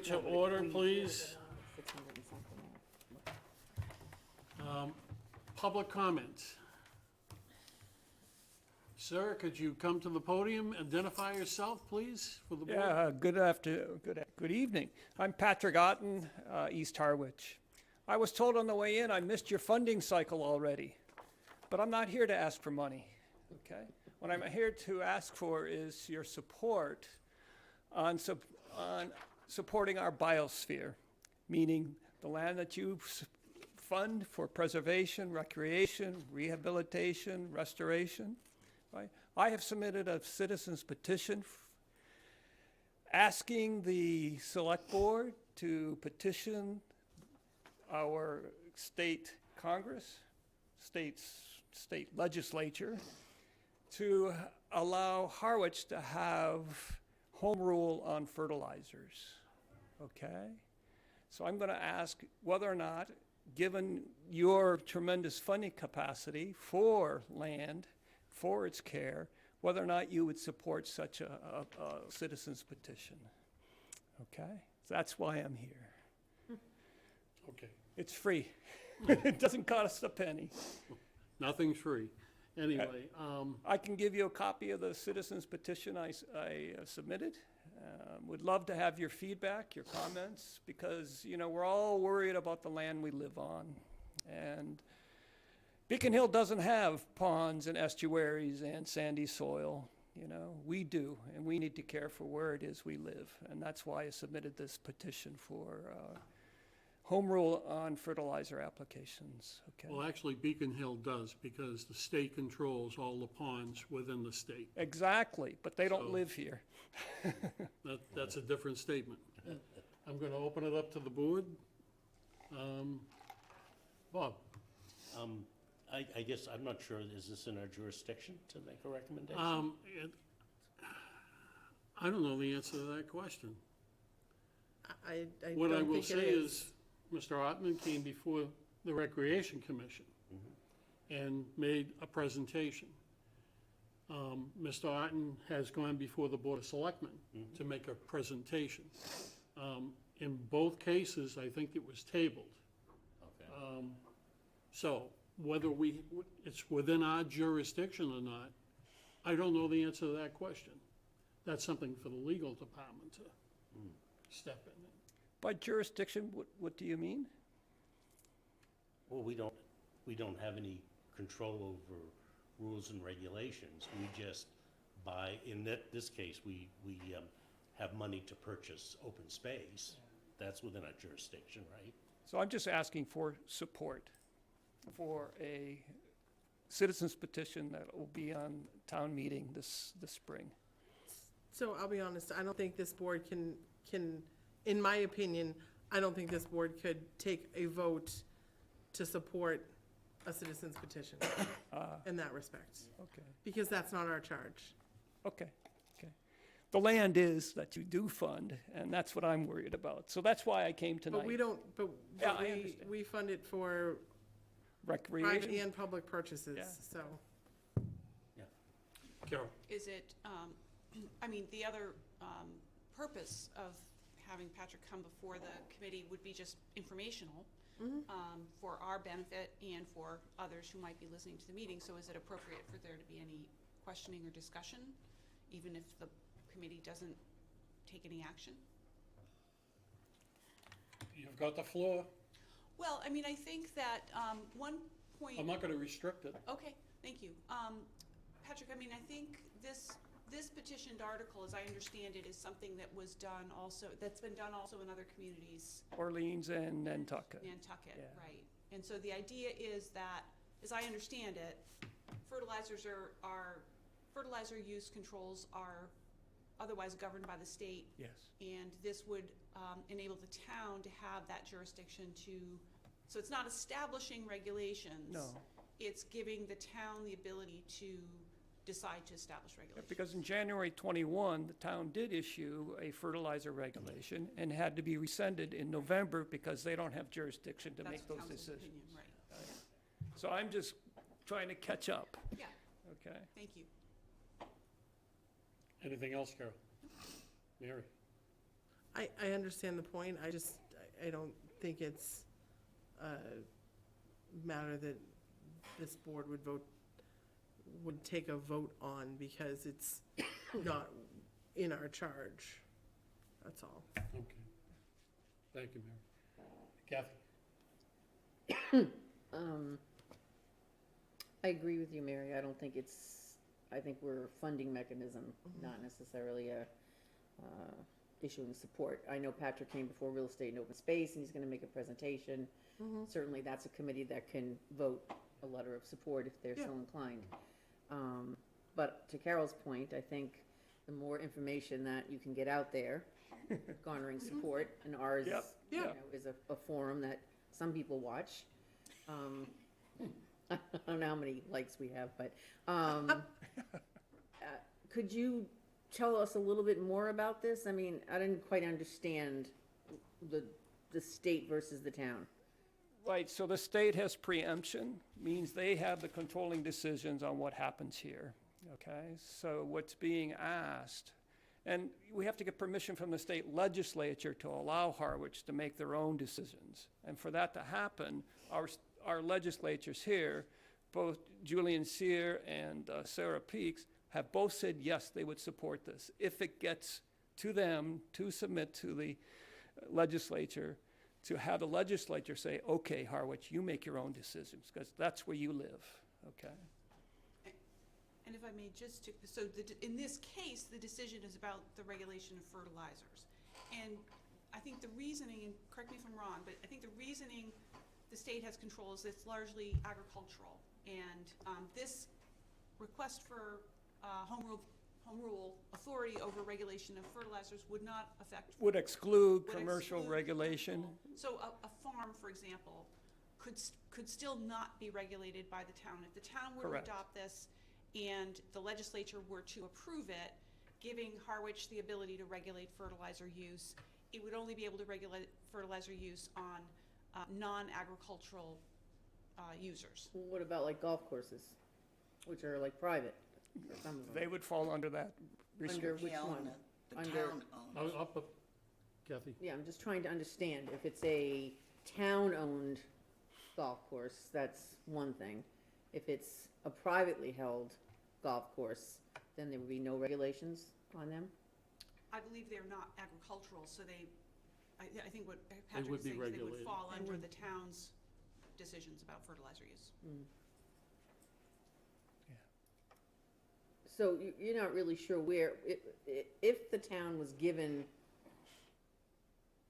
to order, please. Public comment. Sir, could you come to the podium, identify yourself, please, for the board? Yeah, good evening. I'm Patrick Otten, East Harwich. I was told on the way in I missed your funding cycle already, but I'm not here to ask for money, okay? What I'm here to ask for is your support on supporting our biosphere, meaning the land that you fund for preservation, recreation, rehabilitation, restoration. Right? I have submitted a citizen's petition asking the select board to petition our state Congress, state legislature, to allow Harwich to have home rule on fertilizers, okay? So I'm gonna ask whether or not, given your tremendous funding capacity for land, for its care, whether or not you would support such a citizen's petition. Okay? So that's why I'm here. Okay, It's free. It doesn't cost a penny. nothing's free. Anyway, I can give you a copy of the citizen's petition I submitted. Would love to have your feedback, your comments, because, you know, we're all worried about the land we live on. And Beacon Hill doesn't have ponds and estuaries and sandy soil, you know, we do, and we need to care for where it is we live. And that's why I submitted this petition for home rule on fertilizer applications, okay? well, actually, Beacon Hill does, because the state controls all the ponds within the state. Exactly, but they don't So- live here. That's a different statement. I'm gonna open it up to the board. Bob? I guess, I'm not sure, is this in our jurisdiction to make a recommendation? I don't know the answer to that question. I What I don't will think say it is, Mr. Ottman came before the Recreation Commission and made a presentation. Mr. Otten has gone before the Board of Selectmen to make a presentation. In both cases, I think it was tabled. Okay. So whether it's within our jurisdiction or not, I don't know the answer to that question. That's something for the legal department to step in. By jurisdiction, what do you mean? Well, we don't have any control over rules and regulations. We just in this case, we have money to purchase open space. That's within our jurisdiction, right? So I'm just asking for support for a citizen's petition that will be on town meeting this spring. So I'll be honest, I don't think this board can, in my opinion, I don't think this board could take a vote to support a citizen's petition in that respect, Okay, because that's not our charge. okay. The land is that you do fund, and that's what I'm worried about. So that's why I came tonight. But we don't, Yeah, I understand. we fund it for private Recreation? and public purchases, Yeah. so. Carol? Is it, I mean, the other purpose of having Patrick come before the committee would be just informational for our benefit and for others who might be listening to the meeting. So is it appropriate for there to be any questioning or discussion, even if the committee doesn't take any action? You've got the floor. Well, I mean, I think that one point. I'm not gonna restrict it. Okay, thank you. Patrick, I mean, I think this petitioned article, as I understand it, is something that was done also, that's been done also in other communities, Orleans and Nantucket. Nantucket, Yeah. right? And so the idea is that, as I understand it, fertilizer use controls are otherwise governed by the state. Yes. And this would enable the town to have that jurisdiction so it's not establishing regulations. No. It's giving the town the ability to decide to establish regulations. Because in January 21, the town did issue a fertilizer regulation and had to be rescinded in November because they don't have jurisdiction to That's make those council's decisions. opinion, right. So I'm just trying to catch up, Yeah, okay? thank you. Anything else, Carol? Mary? I understand the point, I don't think it's a matter that this board would take a vote on because it's not in our charge, that's all. Okay. Thank you, Mary. Kathy? I agree with you, Mary. I don't think I think we're a funding mechanism, not necessarily a issuing support. I know Patrick came before Real Estate and Open Space, and he's gonna make a presentation. Certainly, that's a committee that can vote a letter of support if they're so inclined. But to Carol's point, I think the more information that you can get out there, garnering support, and ours, Yep. you know, is a forum that some people watch. I don't know how many likes we have, but, could you tell us a little bit more about this? I mean, I didn't quite understand the state versus the town. Right, so the state has preemption, means they have the controlling decisions on what happens here, okay? So what's being asked, and we have to get permission from the state legislature to allow Harwich to make their own decisions. And for that to happen, our legislatures here, both Julian Sear and Sarah Peaks, have both said yes, they would support this. If it gets to them to submit to the legislature, to have the legislature say, okay, Harwich, you make your own decisions, because that's where you live, okay? And if I may just, in this case, the decision is about the regulation of fertilizers. And I think the reasoning, and correct me if I'm wrong, but I think the reasoning the state has control is it's largely agricultural. And this request for home rule authority over regulation of fertilizers would not affect. Would exclude would commercial exclude regulation. commercial. So a farm, for example, could still not be regulated by the town. If the town were Correct. to adopt this and the legislature were to approve it, giving Harwich the ability to regulate fertilizer use, it would only be able to regulate fertilizer use on non-agricultural users. What about like golf courses, which are like private, or some of them? They would fall under that Under restriction. which Yeah, one? the Under- town owns. Kathy? Yeah, I'm just trying to understand, if it's a town-owned golf course, that's one thing. If it's a privately held golf course, then there would be no regulations on them? I believe they're not agricultural, so I think what Patrick would is be saying is they would regulated. fall under the town's decisions about fertilizer use. So you're not really sure where, if the town was given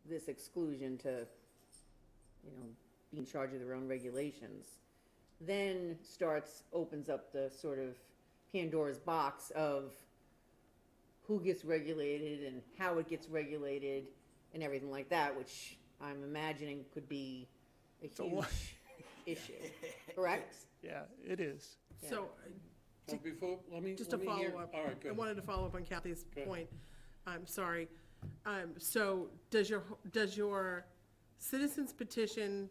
this exclusion to, you know, be in charge of their own regulations, then opens up the sort of Pandora's box of who gets regulated and how it gets regulated and everything like that, which I'm imagining could be a a lot. huge issue, correct? Yeah, it is. So, So before, just to let me follow hear. up, All right, go I ahead. wanted to follow up on Kathy's Go ahead. point. I'm sorry. So does your citizens petition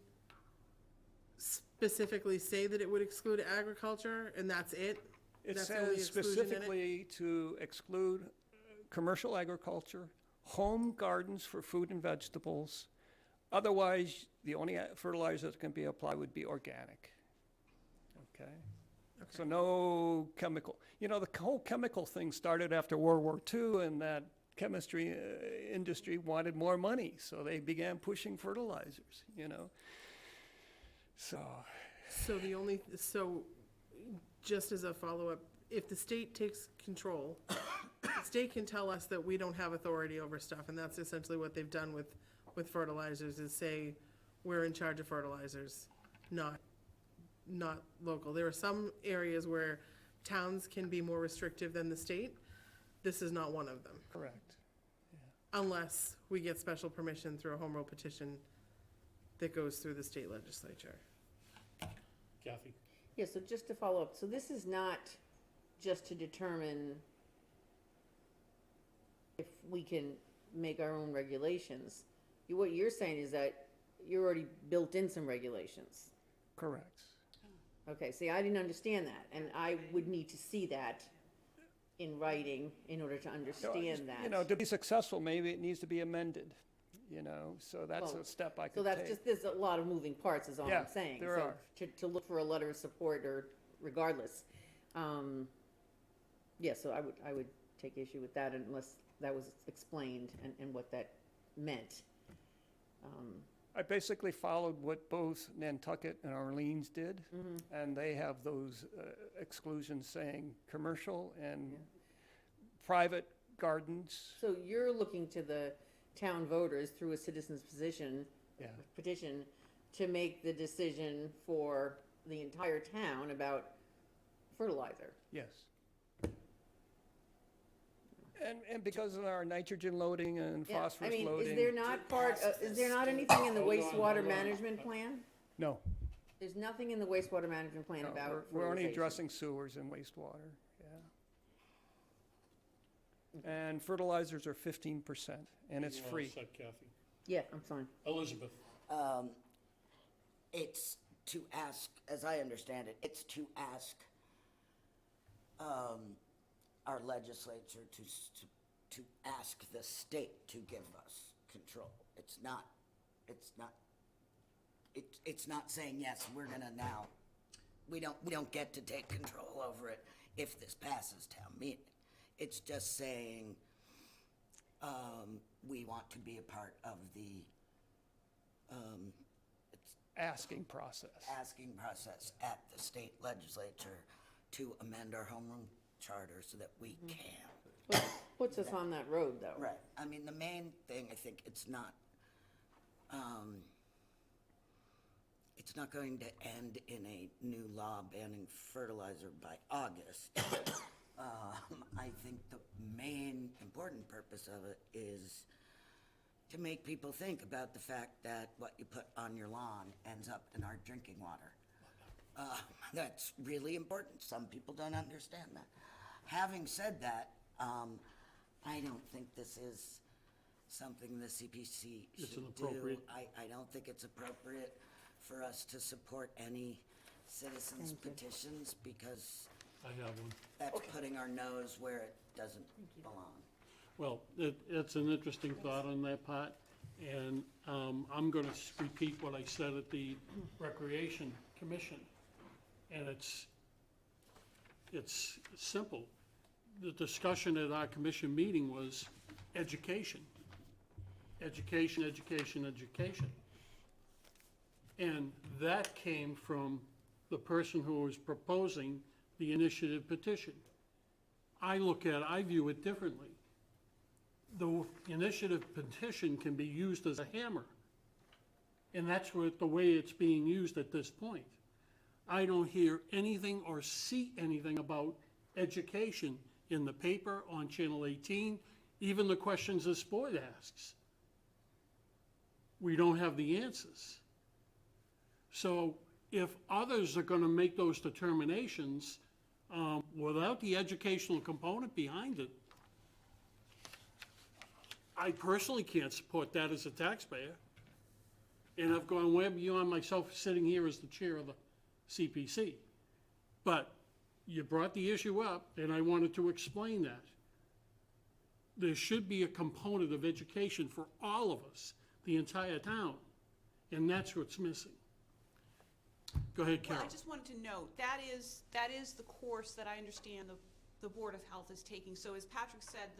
specifically say that it would exclude agriculture and that's it? It That's the only says exclusion in it? specifically to exclude commercial agriculture, home gardens for food and vegetables. Otherwise, the only fertilizer that can be applied would be organic. Okay? So Okay. no chemical. You know, the whole chemical thing started after World War II, and that chemistry industry wanted more money, so they began pushing fertilizers, you know? So, So just as a follow-up, if the state takes control, the state can tell us that we don't have authority over stuff, and that's essentially what they've done with fertilizers, is say, we're in charge of fertilizers, not local. There are some areas where towns can be more restrictive than the state. This is not one of them, correct. unless we get special permission through a home rule petition that goes through the state legislature. Kathy? Yeah, so just to follow up, so this is not just to determine if we can make our own regulations. What you're saying is that you're already built in some regulations. Correct. Okay, see, I didn't understand that, and I would need to see that in writing in order to understand that. You know, to be successful, maybe it needs to be amended, you know, so that's Well, a step I So could that's take. just, there's a lot of moving parts is all Yeah, I'm saying. there So are. To look for a letter of support or regardless. Yeah, so I would take issue with that unless that was explained and what that meant. I basically followed what both Nantucket and Orleans did, and they have those exclusions saying commercial and Yeah. private gardens. So you're looking to the town voters through a citizen's Yeah. petition to make the decision for the entire town about fertilizer. Yes. And because of our nitrogen loading and Yeah, I phosphorus mean, loading. is there not is there not anything in the Hold on, wastewater hold on. management plan? No, There's nothing in the wastewater management plan no, about we're only fertilization. addressing sewers and wastewater, yeah. And fertilizers are 15%, and it's You're all free. set, Kathy. Yeah, I'm fine. Elizabeth, It's to ask, as I understand it, it's to ask our legislature to ask the state to give us control. It's not saying, yes, we're gonna now, we don't get to take control over it if this passes town meeting. It's just saying, we want to be a part of the, Asking process. asking process at the state legislature to amend our home rule charter so that we can. Puts us on that road, though. Right. I mean, the main thing, I think, it's not going to end in a new law banning fertilizer by August. I think the main important purpose of it is to make people think about the fact that what you put on your lawn ends up in our drinking water. That's really important. Some people don't understand that. Having said that, I don't think this is something the CPC It's should do. inappropriate. I don't think it's appropriate for us to support any citizens petitions because I have one. that's putting our nose where it doesn't belong. Well, it's an interesting thought on that part, and I'm gonna repeat what I said at the Recreation Commission. And it's simple. The discussion at our commission meeting was education. Education, education, education. And that came from the person who was proposing the initiative petition. I view it differently. The initiative petition can be used as a hammer. And that's the way it's being used at this point. I don't hear anything or see anything about education in the paper, on Channel 18, even the questions this board asks. We don't have the answers. So if others are gonna make those determinations, without the educational component behind it, I personally can't support that as a taxpayer. And I've gone way beyond myself sitting here as the chair of the CPC. But you brought the issue up, and I wanted to explain that. There should be a component of education for all of us, the entire town, and that's what's missing. Go ahead, Well, Carol. I just wanted to note, that is the course that I understand the Board of Health is taking. So as Patrick said,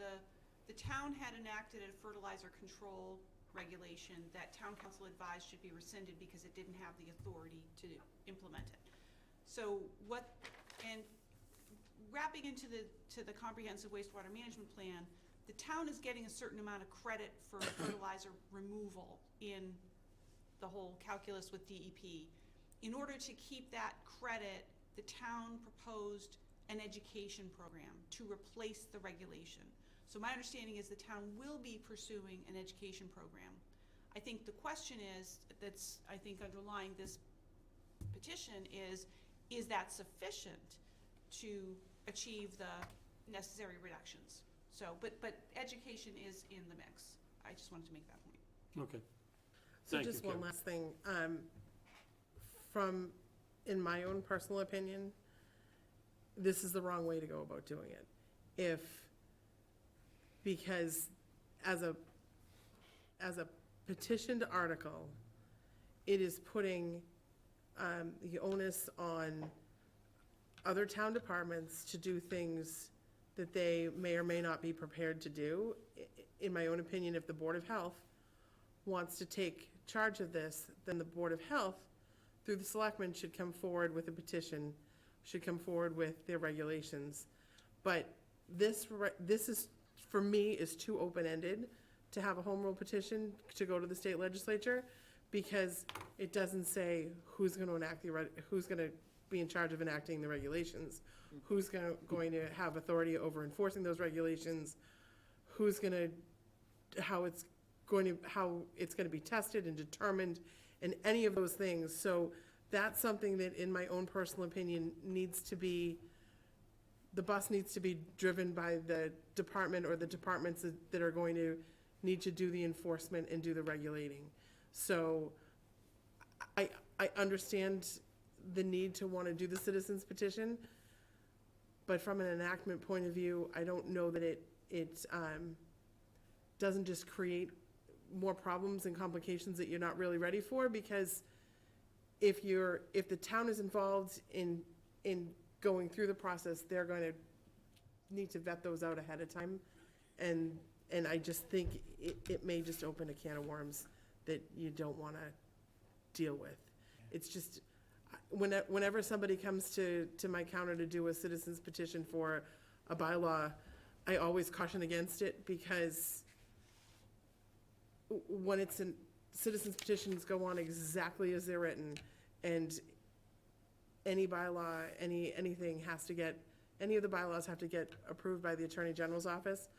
the town had enacted a fertilizer control regulation that town council advised should be rescinded because it didn't have the authority to implement it. So and wrapping into the comprehensive wastewater management plan, the town is getting a certain amount of credit for fertilizer removal in the whole calculus with DEP. In order to keep that credit, the town proposed an education program to replace the regulation. So my understanding is the town will be pursuing an education program. I think the question that's I think underlying this petition is that sufficient to achieve the necessary reductions? So, but education is in the mix. I just wanted to make that point. Okay. So Thank you, just one Carol. last thing, in my own personal opinion, this is the wrong way to go about doing it. because as a petitioned article, it is putting the onus on other town departments to do things that they may or may not be prepared to do. In my own opinion, if the Board of Health wants to take charge of this, then the Board of Health, through the selectmen, should come forward with a petition, should come forward with their regulations. But this is, for me, is too open-ended to have a home rule petition to go to the state legislature, because it doesn't say who's going to be in charge of enacting the regulations, who's going to have authority over enforcing those regulations, how it's going to be tested and determined, and any of those things. So that's something that, in my own personal opinion, the bus needs to be driven by the department or the departments that are going to need to do the enforcement and do the regulating. So I understand the need to want to do the citizens petition, but from an enactment point of view, I don't know that it doesn't just create more problems and complications that you're not really ready for, because if the town is involved in going through the process, they're going to need to vet those out ahead of time. And I just think it may just open a can of worms that you don't want to deal with. It's just, whenever somebody comes to my counter to do a citizen's petition for a bylaw, I always caution against it, because when it's citizens petitions go on exactly as they're written, and any bylaw, anything has to get, any of the bylaws have to get approved by the Attorney General's office.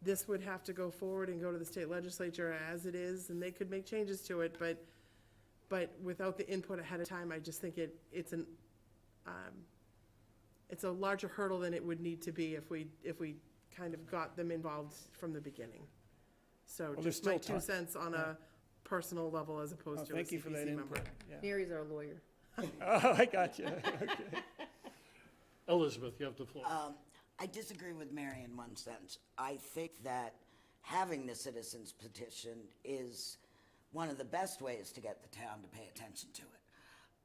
This would have to go forward and go to the state legislature as it is, and they could make changes to it, but without the input ahead of time, I just think it's a larger hurdle than it would need to be if we kind of got them involved from the beginning. So Well, there's just my still 2 cents on a personal level as Well, opposed to a thank you for that CPC member. input. Yeah. Mary's our lawyer. Oh, I got you. Okay. Elizabeth, you have the floor. I disagree with Mary in one sense. I think that having the citizens petition is one of the best ways to get the town to pay attention to it.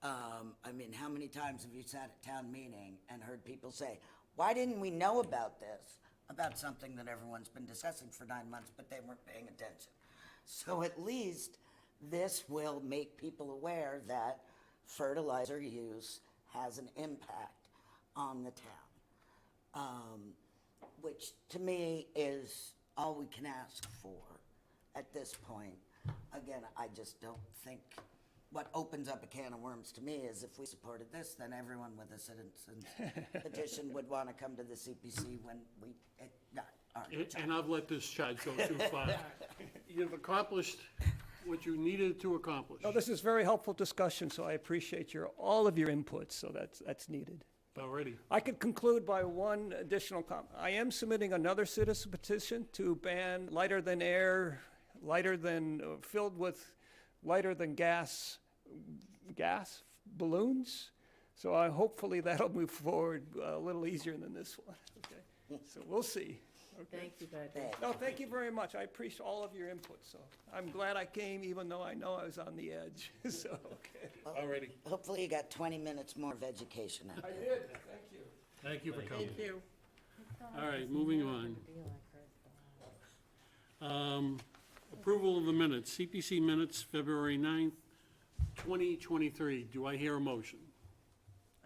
I mean, how many times have you sat at town meeting and heard people say, why didn't we know about this? About something that everyone's been discussing for 9 months, but they weren't paying attention. So at least this will make people aware that fertilizer use has an impact on the town, which to me is all we can ask for at this point. Again, I just don't think, what opens up a can of worms to me is if we supported this, then everyone with a citizen's petition would want to come to the CPC when And I've let this charge go too far. You've accomplished what you needed to accomplish No, this is very helpful discussion, so I appreciate all of your inputs, so that's needed. already. I could conclude by one additional comment. I am submitting another citizen petition to ban lighter than air, filled with lighter than gas balloons. So hopefully that'll move forward a little easier than this one. Okay, so we'll see. Okay. Thank you, Patrick. No, thank you very much. I appreciate all of your input, so I'm glad I came, even though I know I was on the edge, so, okay. Already. Hopefully you got 20 minutes more of education out I there. did, thank you. Thank you for coming. Thank you. All right, moving on. Approval of the minutes, CPC minutes, February 9th, 2023. Do I hear a motion?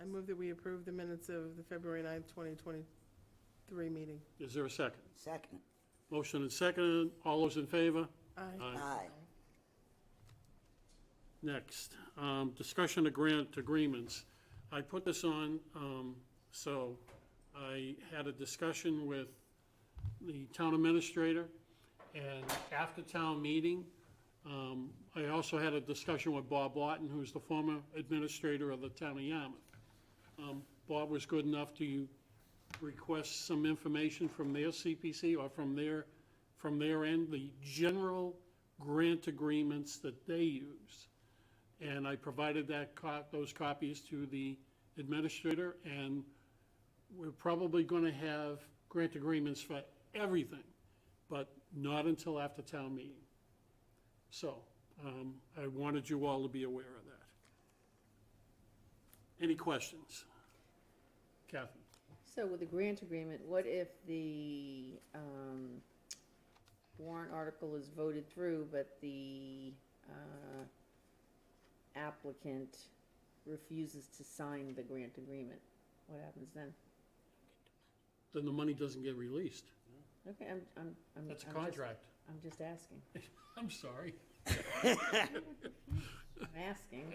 I move that we approve the minutes of the February 9th, 2023 meeting. Is there a second? Second. Motion and second. All those in favor? Aye. Aye. Next, discussion of grant agreements. I put this on, so I had a discussion with the town administrator, and after town meeting, I also had a discussion with Bob Lawton, who's the former administrator of the town of Yarmouth. Bob was good enough to request some information from their CPC or from their end, the general grant agreements that they use. And I provided those copies to the administrator, and we're probably gonna have grant agreements for everything, but not until after town meeting. So, I wanted you all to be aware of that. Any questions? Kathy? So with the grant agreement, what if the warrant article is voted through, but the applicant refuses to sign the grant agreement? What happens then? Then the money doesn't get released. Okay, I'm That's a I'm just- contract. I'm just asking. I'm sorry. I'm asking.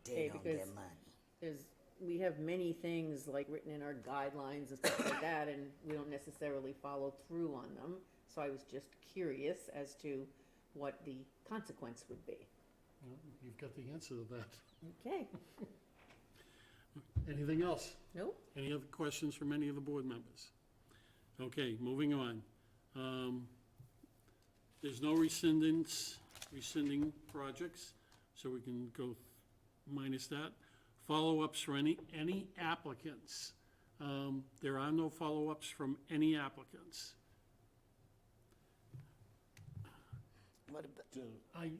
They Okay, don't because- get money. We have many things like written in our guidelines and stuff like that, and we don't necessarily follow through on them. So I was just curious as to what the consequence would be. Well, you've got the answer to that. Okay, Anything else? nope, Any other questions from any of the board members? Okay, moving on. There's no rescinding projects, so we can go minus that. Follow-ups for any applicants. There are no follow-ups from any applicants. What about,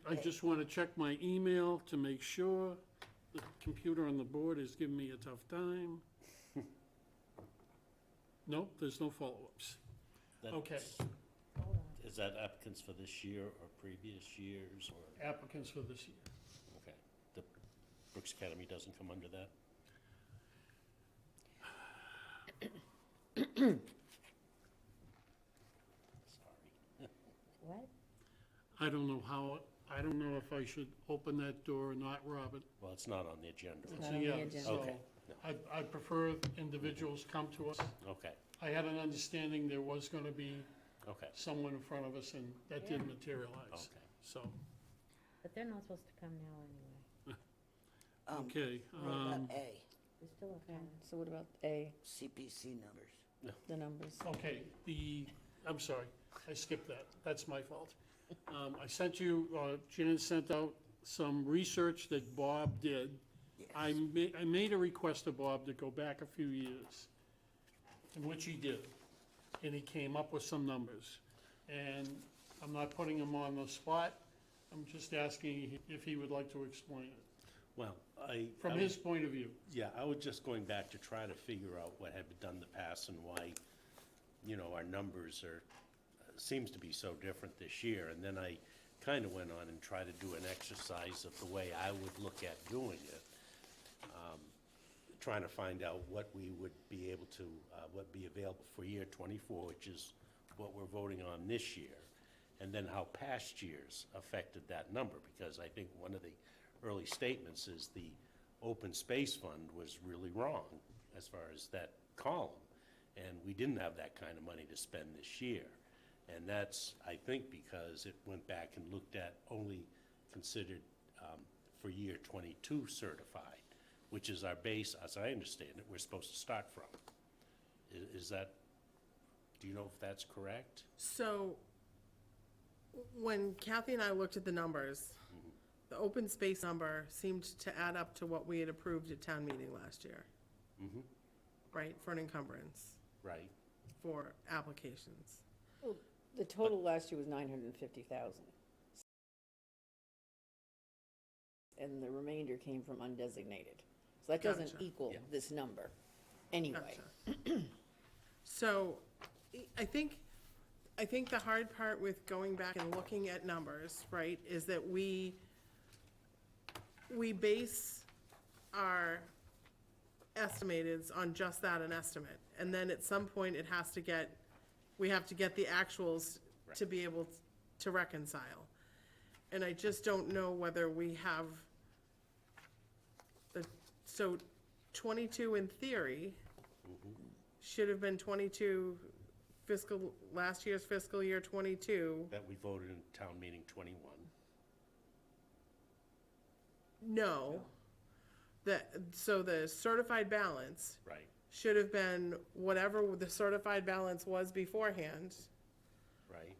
I just want to check my email to make sure. The computer on the board is giving me a tough time. Nope, there's no follow-ups. Okay. Is that applicants for this year or previous years, or, Applicants for this year. okay, the Brooks Academy doesn't come under that? Sorry. what? I don't know if I should open that door or not, Robert. Well, it's not on the agenda. It's is not it? on the Yeah, agenda. so Okay. I prefer individuals come to us. Okay, I had an understanding there was gonna be okay, someone in front of us, and that didn't Yeah. materialize. okay. So, But they're not supposed to come now anyway. okay, what about A, They're still Okay, okay. so what about A, CPC numbers? the numbers? okay, I'm sorry, I skipped that, that's my fault. I sent you, Jan sent out some research that Bob did. Yes. I made a request to Bob to go back a few years, in which he did, and he came up with some numbers. And I'm not putting him on the spot, I'm just asking if he would like to explain it, Well, from I his point of view. Yeah, I was just going back to try to figure out what had been done in the past and why, our numbers seems to be so different this year. And then I kind of went on and tried to do an exercise of the way I would look at doing it, trying to find out what we would be able to, what be available for year '24, which is what we're voting on this year, and then how past years affected that number, because I think one of the early statements is the open space fund was really wrong as far as that column, and we didn't have that kind of money to spend this year. And that's, I think, because it went back and looked at only considered for year '22 certified, which is our base, as I understand it, we're supposed to start from. Is that, do you know if that's correct? So, when Kathy and I looked at the numbers, the open space number seemed to add up to what we had approved at town meeting last year. Right, for an encumbrance, Right? for applications. Well, the total last year was 950,000. And the remainder came from undesignated. So that doesn't Gotcha. equal Yeah. this number anyway. Gotcha. So, I think the hard part with going back and looking at numbers, right, is that we base our estimateds on just that, an estimate. And then at some point, we have to get the actuals to be able to reconcile. And I just don't know whether we have so 22 in theory should have been 22 last year's fiscal year 22. That we voted in town meeting '21. No. So the certified balance Right, should have been whatever the certified balance was beforehand, right,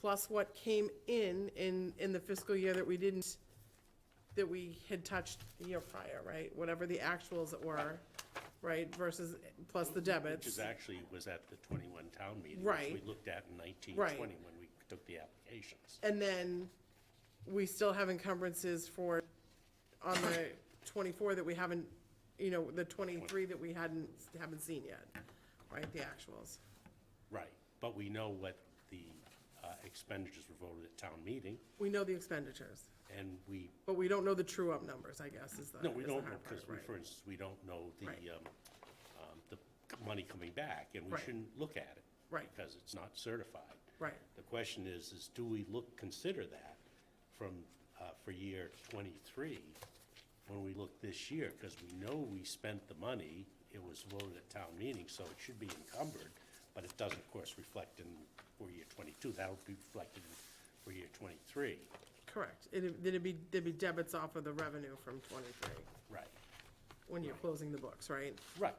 plus what came in the fiscal year that we had touched the year prior, right? Whatever the actuals that were, right, versus, plus the debits. Which is actually, was at the 21 town meeting. Right. Which we looked at in 1920 Right. when we took the applications. And then we still have encumbrances for, on the 24 that we haven't, you know, the 23 that we haven't seen yet, right, the actuals. Right, but we know what the expenditures were voted at town meeting, We know the expenditures, and we, but we don't know the true-up numbers, I guess, is the, no, we is the don't know, hard part, because we, right. for instance, we don't know the, Right. the money coming back, and we Right. shouldn't look at it. Right. Because it's not certified. Right, The question is do we consider that from, for year '23, when we look this year? Because we know we spent the money, it was voted at town meeting, so it should be encumbered, but it doesn't, of course, reflect in, for year '22. That would be reflected for year '23. correct. There'd be debits off of the revenue from 23, Right, when you're closing the books, right? right.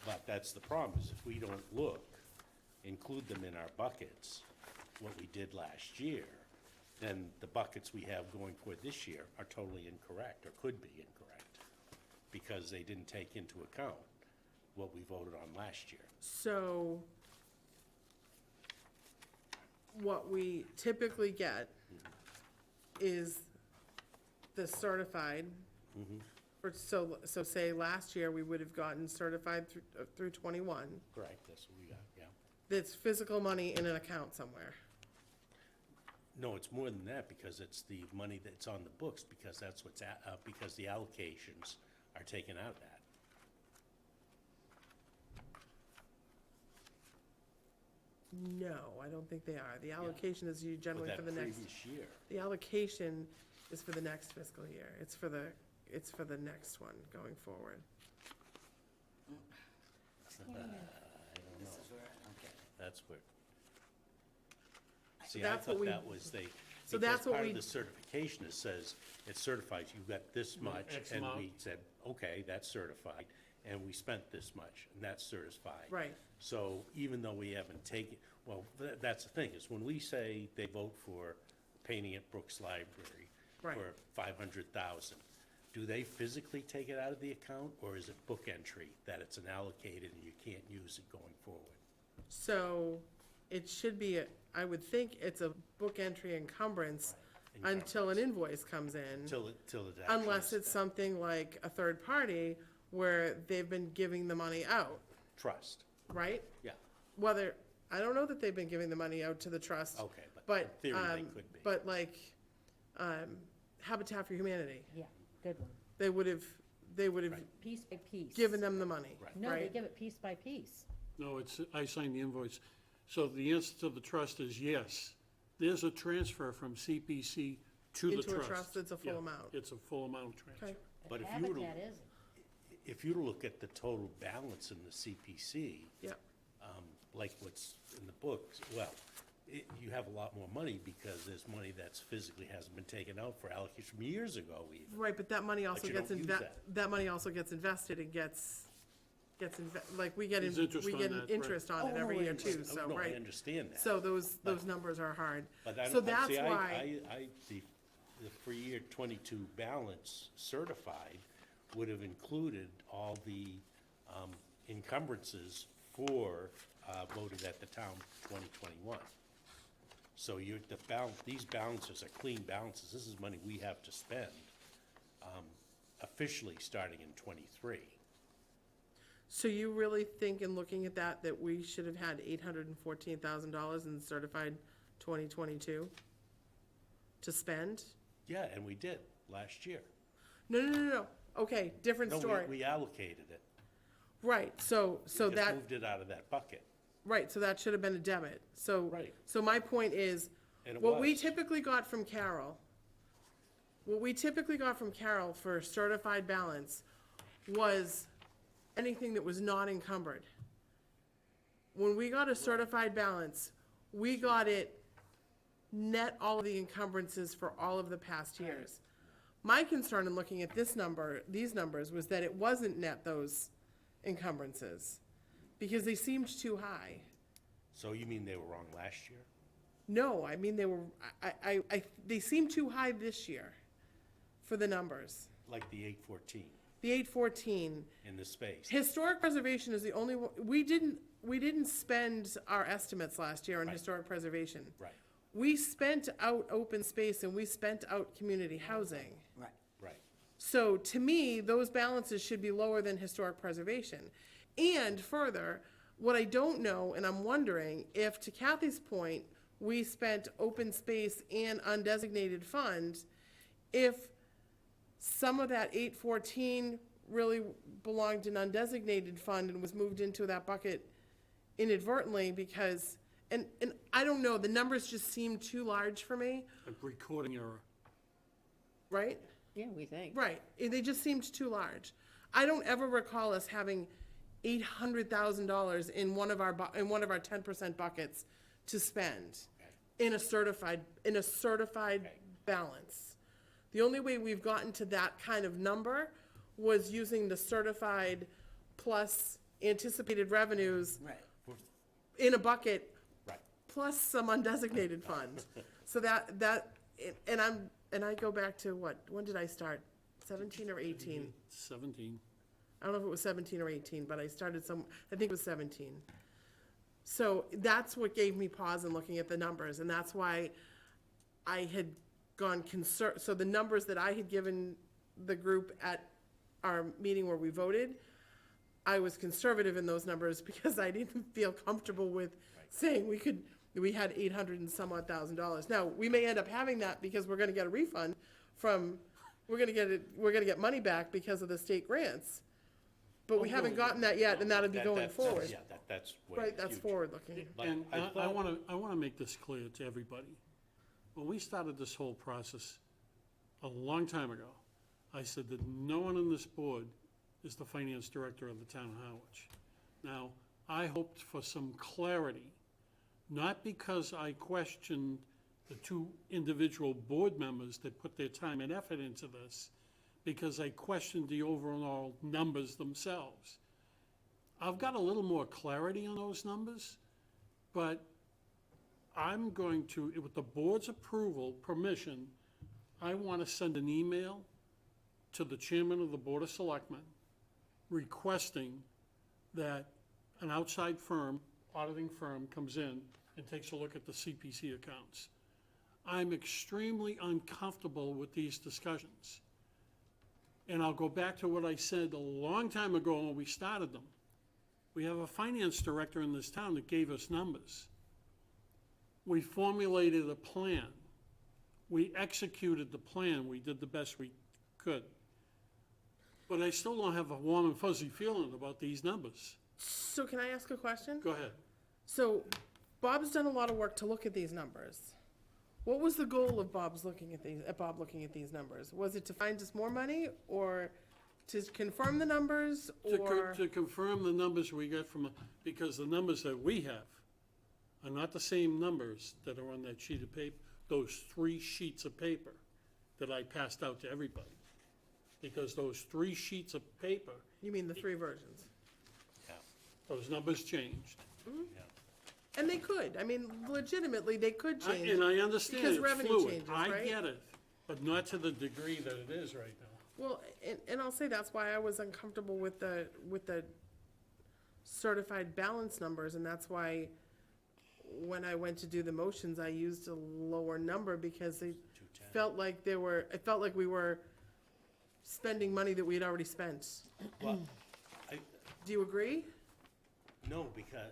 But that's the problem, is if we don't look, include them in our buckets, what we did last year, then the buckets we have going for this year are totally incorrect, or could be incorrect, because they didn't take into account what we voted on last year. So, what we typically get is the certified. So say last year, we would have gotten certified through 21. Correct, that's what we got, yeah. That's physical money in an account somewhere. No, it's more than that, because it's the money that's on the books, because that's what's, because the allocations are taken out of that. No, I don't think they are. The allocation is generally for the next. previous year. The allocation is for the next fiscal year. It's for the next one going forward. I don't This know, is where, okay. that's where. See, I That's what thought we- that was So that's what Because part we- of the certification, it says, it certifies, you got this much, X and amount. we said, okay, that's certified, and we spent this much, and that's certified. Right. So even though we haven't taken, well, that's the thing, is when we say they vote for painting at Brooks Library Right. for 500,000, do they physically take it out of the account, or is it book entry, that it's an allocated and you can't use it going forward? So it should be, I would think it's a book entry encumbrance until an invoice comes in. Till it actually. Unless is it's something like a third party where they've been giving the money out, Trust, right? yeah, Whether, I don't know that they've been giving the money out to the trust. okay, but But, in theory, they could be. but like, Habitat for Humanity, Yeah, good one. they would have Right. Piece by piece. given them the money, Right. No, they right? give it piece by piece. No, I signed the invoice. So the answer to the trust is yes. There's a transfer from CPC to the trust. Into a trust, it's a full Yeah, amount. It's a full amount transfer. Okay, But if you were to- Habitat isn't. If you look at the total balance in the CPC, yeah, like what's in the books, well, you have a lot more money because there's money that's physically hasn't been taken out for allocation from years ago even. right, but that money also you gets don't use that money also gets invested and like, we get, There's interest on that, right. interest on it Oh, every no, year I too, understand. so, No, I right? understand that. So those numbers are hard. But I So don't, that's see, why, the for year '22 balance certified would have included all the encumbrances for, voted at the town 2021. So these balances are clean balances. This is money we have to spend, officially starting in '23. so you really think in looking at that we should have had $814,000 in certified 2022 to spend? Yeah, and we did last year. No. Okay, different No, story. we allocated it. Right, so Just that, moved it out of that bucket. right, so that should have been a debit. So, Right. so my point is, And it what we was. typically got from Carol for certified balance was anything that was not encumbered. When we got a certified balance, we got it net all of the encumbrances for all of the past years. My concern in looking at these numbers, was that it wasn't net those encumbrances, because they seemed too high. So you mean they were wrong last year? No, I mean, they seem too high this year for the numbers. Like the 814? The the 814. in the space. Historic preservation is the only one, we didn't spend our estimates last year on Right. historic preservation. Right, We spent out open space and we spent out community housing. Right. right. So to me, those balances should be lower than historic preservation. And further, what I don't know, and I'm wondering, if, to Kathy's point, we spent open space and undesignated funds, if some of that 814 really belonged in undesignated fund and was moved into that bucket inadvertently because, and I don't know, the numbers just seem too large for me, A recording error. right? Yeah, we think. Right, they just seemed too large. I don't ever recall us having $800,000 in one of our 10% buckets to spend in a certified balance. The only way we've gotten to that kind of number was using the certified plus anticipated revenues Right. in a bucket Right. plus some undesignated funds. So and I go back to what, when did I start? 17 or 18? 17. I don't know if it was 17 or 18, but I started I think it was 17. So that's what gave me pause in looking at the numbers, and that's why I had gone so the numbers that I had given the group at our meeting where we voted, I was conservative in those numbers because I didn't feel comfortable with saying we had 800 and some odd $1,000. Now, we may end up having that because we're gonna get a refund we're gonna get money back because of the state grants. But we haven't gotten that yet, and that'll be going forward. Yeah, that's way Right, that's huge. forward-looking. But And I thought- want to make this clear to everybody. When we started this whole process a long time ago, I said that no one on this board is the finance director of the town of Harwich. Now, I hoped for some clarity, not because I questioned the two individual board members that put their time and effort into this, because I questioned the overall numbers themselves. I've got a little more clarity on those numbers, but I'm going to, with the board's approval, permission, I want to send an email to the chairman of the Board of Selectmen requesting that an outside firm, auditing firm, comes in and takes a look at the CPC accounts. I'm extremely uncomfortable with these discussions. And I'll go back to what I said a long time ago when we started them. We have a finance director in this town that gave us numbers. We formulated a plan. We executed the plan. We did the best we could. But I still don't have a warm and fuzzy feeling about these numbers. So can I ask a question? Go ahead. So Bob's done a lot of work to look at these numbers. What was the goal of Bob looking at these numbers? Was it to find us more money, or to confirm the numbers, or? To confirm the numbers we got from, because the numbers that we have are not the same numbers that are on that sheet of paper, those 3 sheets of paper that I passed out to everybody. Because those 3 sheets of paper, You mean the 3 versions? Yeah, those numbers changed. yeah. And they could, I mean, legitimately, they could change. And I understand Because it's revenue fluid. changes, I right? get it, but not to the degree that it is right now. Well, and I'll say that's why I was uncomfortable with the certified balance numbers, and that's why when I went to do the motions, I used a lower number, because they felt like it felt like we were spending money that we had already spent. Well, Do you agree? no, because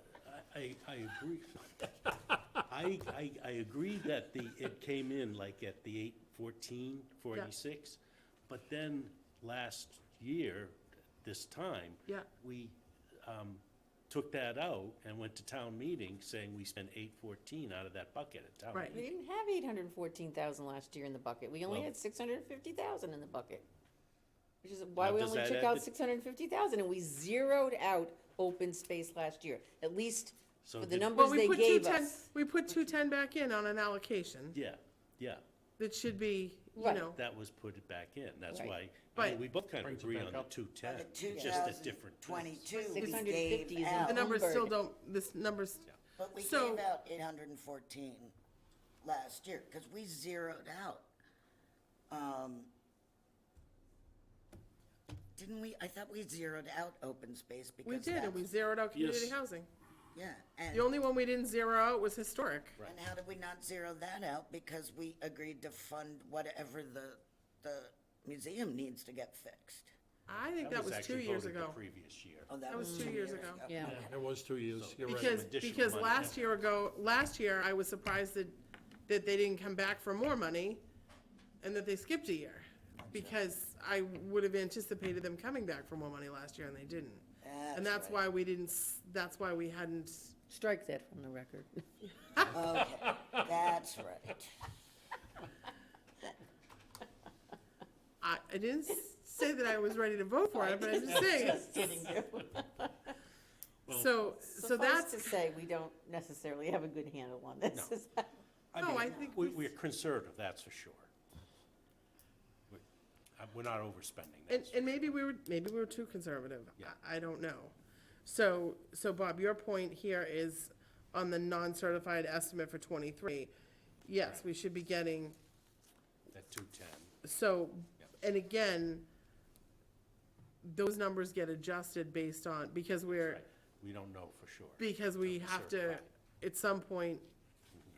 I agree. I agree that it came in like at the 814, 486, but then last year, this time. Yeah. We took that out and went to town meeting saying we spent 814 out of that bucket at town Right. meeting. We didn't have 814,000 last year in the bucket. We only Well- had 650,000 in the bucket. Which is why Now, we does only that took add out the- 650,000, and we zeroed out open space last year, at least So for the did- numbers Well, they gave us. We put 210 back in on an allocation. Yeah, yeah, That should be, you Right. know, that was put it back in, that's Right. why, I But- mean, we both kind of Brings it agree back on the up. 210, The just at different times. 2022, we 650 gave is in out, the numbers still Numbered. don't, this numbers, but we so- gave out 814 last year, because we zeroed out. Didn't we, I thought we zeroed out open space because We did, and we that's- zeroed out community Yes. housing. Yeah, and, The only one we didn't zero out was historic. and how did we not zero that out? Because we agreed to fund whatever the museum needs to get fixed. I think that was 2 actually years voted ago. the previous year. Oh, That was 2 years ago. Yeah. Yeah, it was 2 years, you're right. Because money. last year, I was surprised that they didn't come back for more money and that they skipped a year. Because I would have anticipated them coming back for more money last year and they didn't. And that's why we didn't, that's why we hadn't, Strike that from the record. Okay, that's right. I didn't say that I was ready to vote for it, but I'm just saying. Just kidding you. So Suffice that's, to say, we don't necessarily have a good handle on this. No, I think We're conservative, that's for sure. We're not overspending, that's. and maybe we were too conservative. I don't know. So Bob, your point here is on the non-certified estimate for 23. Yes, we should be getting, That 210. so, and again, those numbers get adjusted based on, because Right. We don't know for sure. because we Until have to, certified. at some point,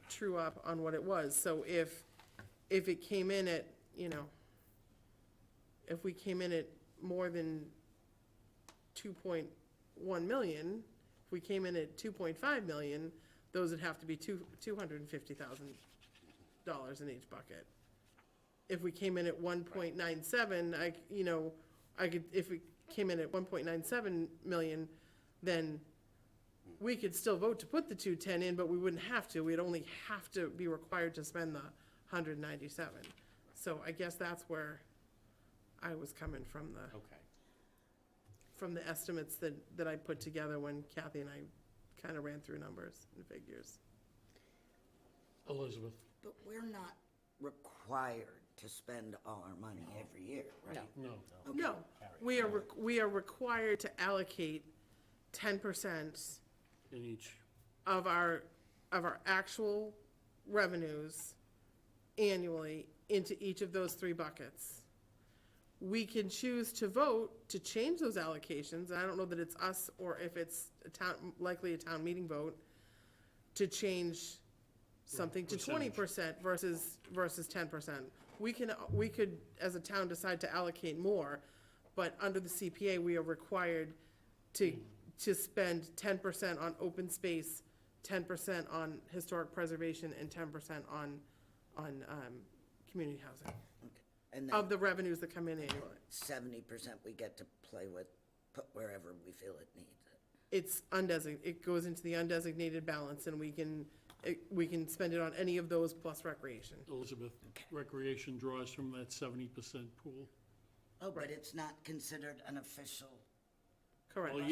true up on what it was. So if it came in at, if we came in at more than 2.1 million, if we came in at 2.5 million, those would have to be $250,000 in each bucket. If we came in at 1.97, I could, if we came in at 1.97 million, then we could still vote to put the 210 in, but we wouldn't have to. We'd only have to be required to spend the 197. So I guess that's where I was coming from Okay. from the estimates that I put together when Kathy and I kind of ran through numbers and figures. Elizabeth, But we're not required to spend all our money every year, right? no. No, we are required to allocate 10% In each, of our actual revenues annually into each of those three buckets. We can choose to vote to change those allocations, and I don't know that it's us or if it's likely a town meeting vote, to change something to Percentage. 20% versus 10%. We could, as a town, decide to allocate more, but under the CPA, we are required to spend 10% on open space, 10% on historic preservation, and 10% on community housing, And of then the revenues that come in annually. 70% we get to play with, put wherever we feel it needs it. It's it goes into the undesignated balance, and we can spend it on any of those plus recreation. Elizabeth, recreation draws from that 70% pool. Oh, but it's not considered an official, Correct. Well,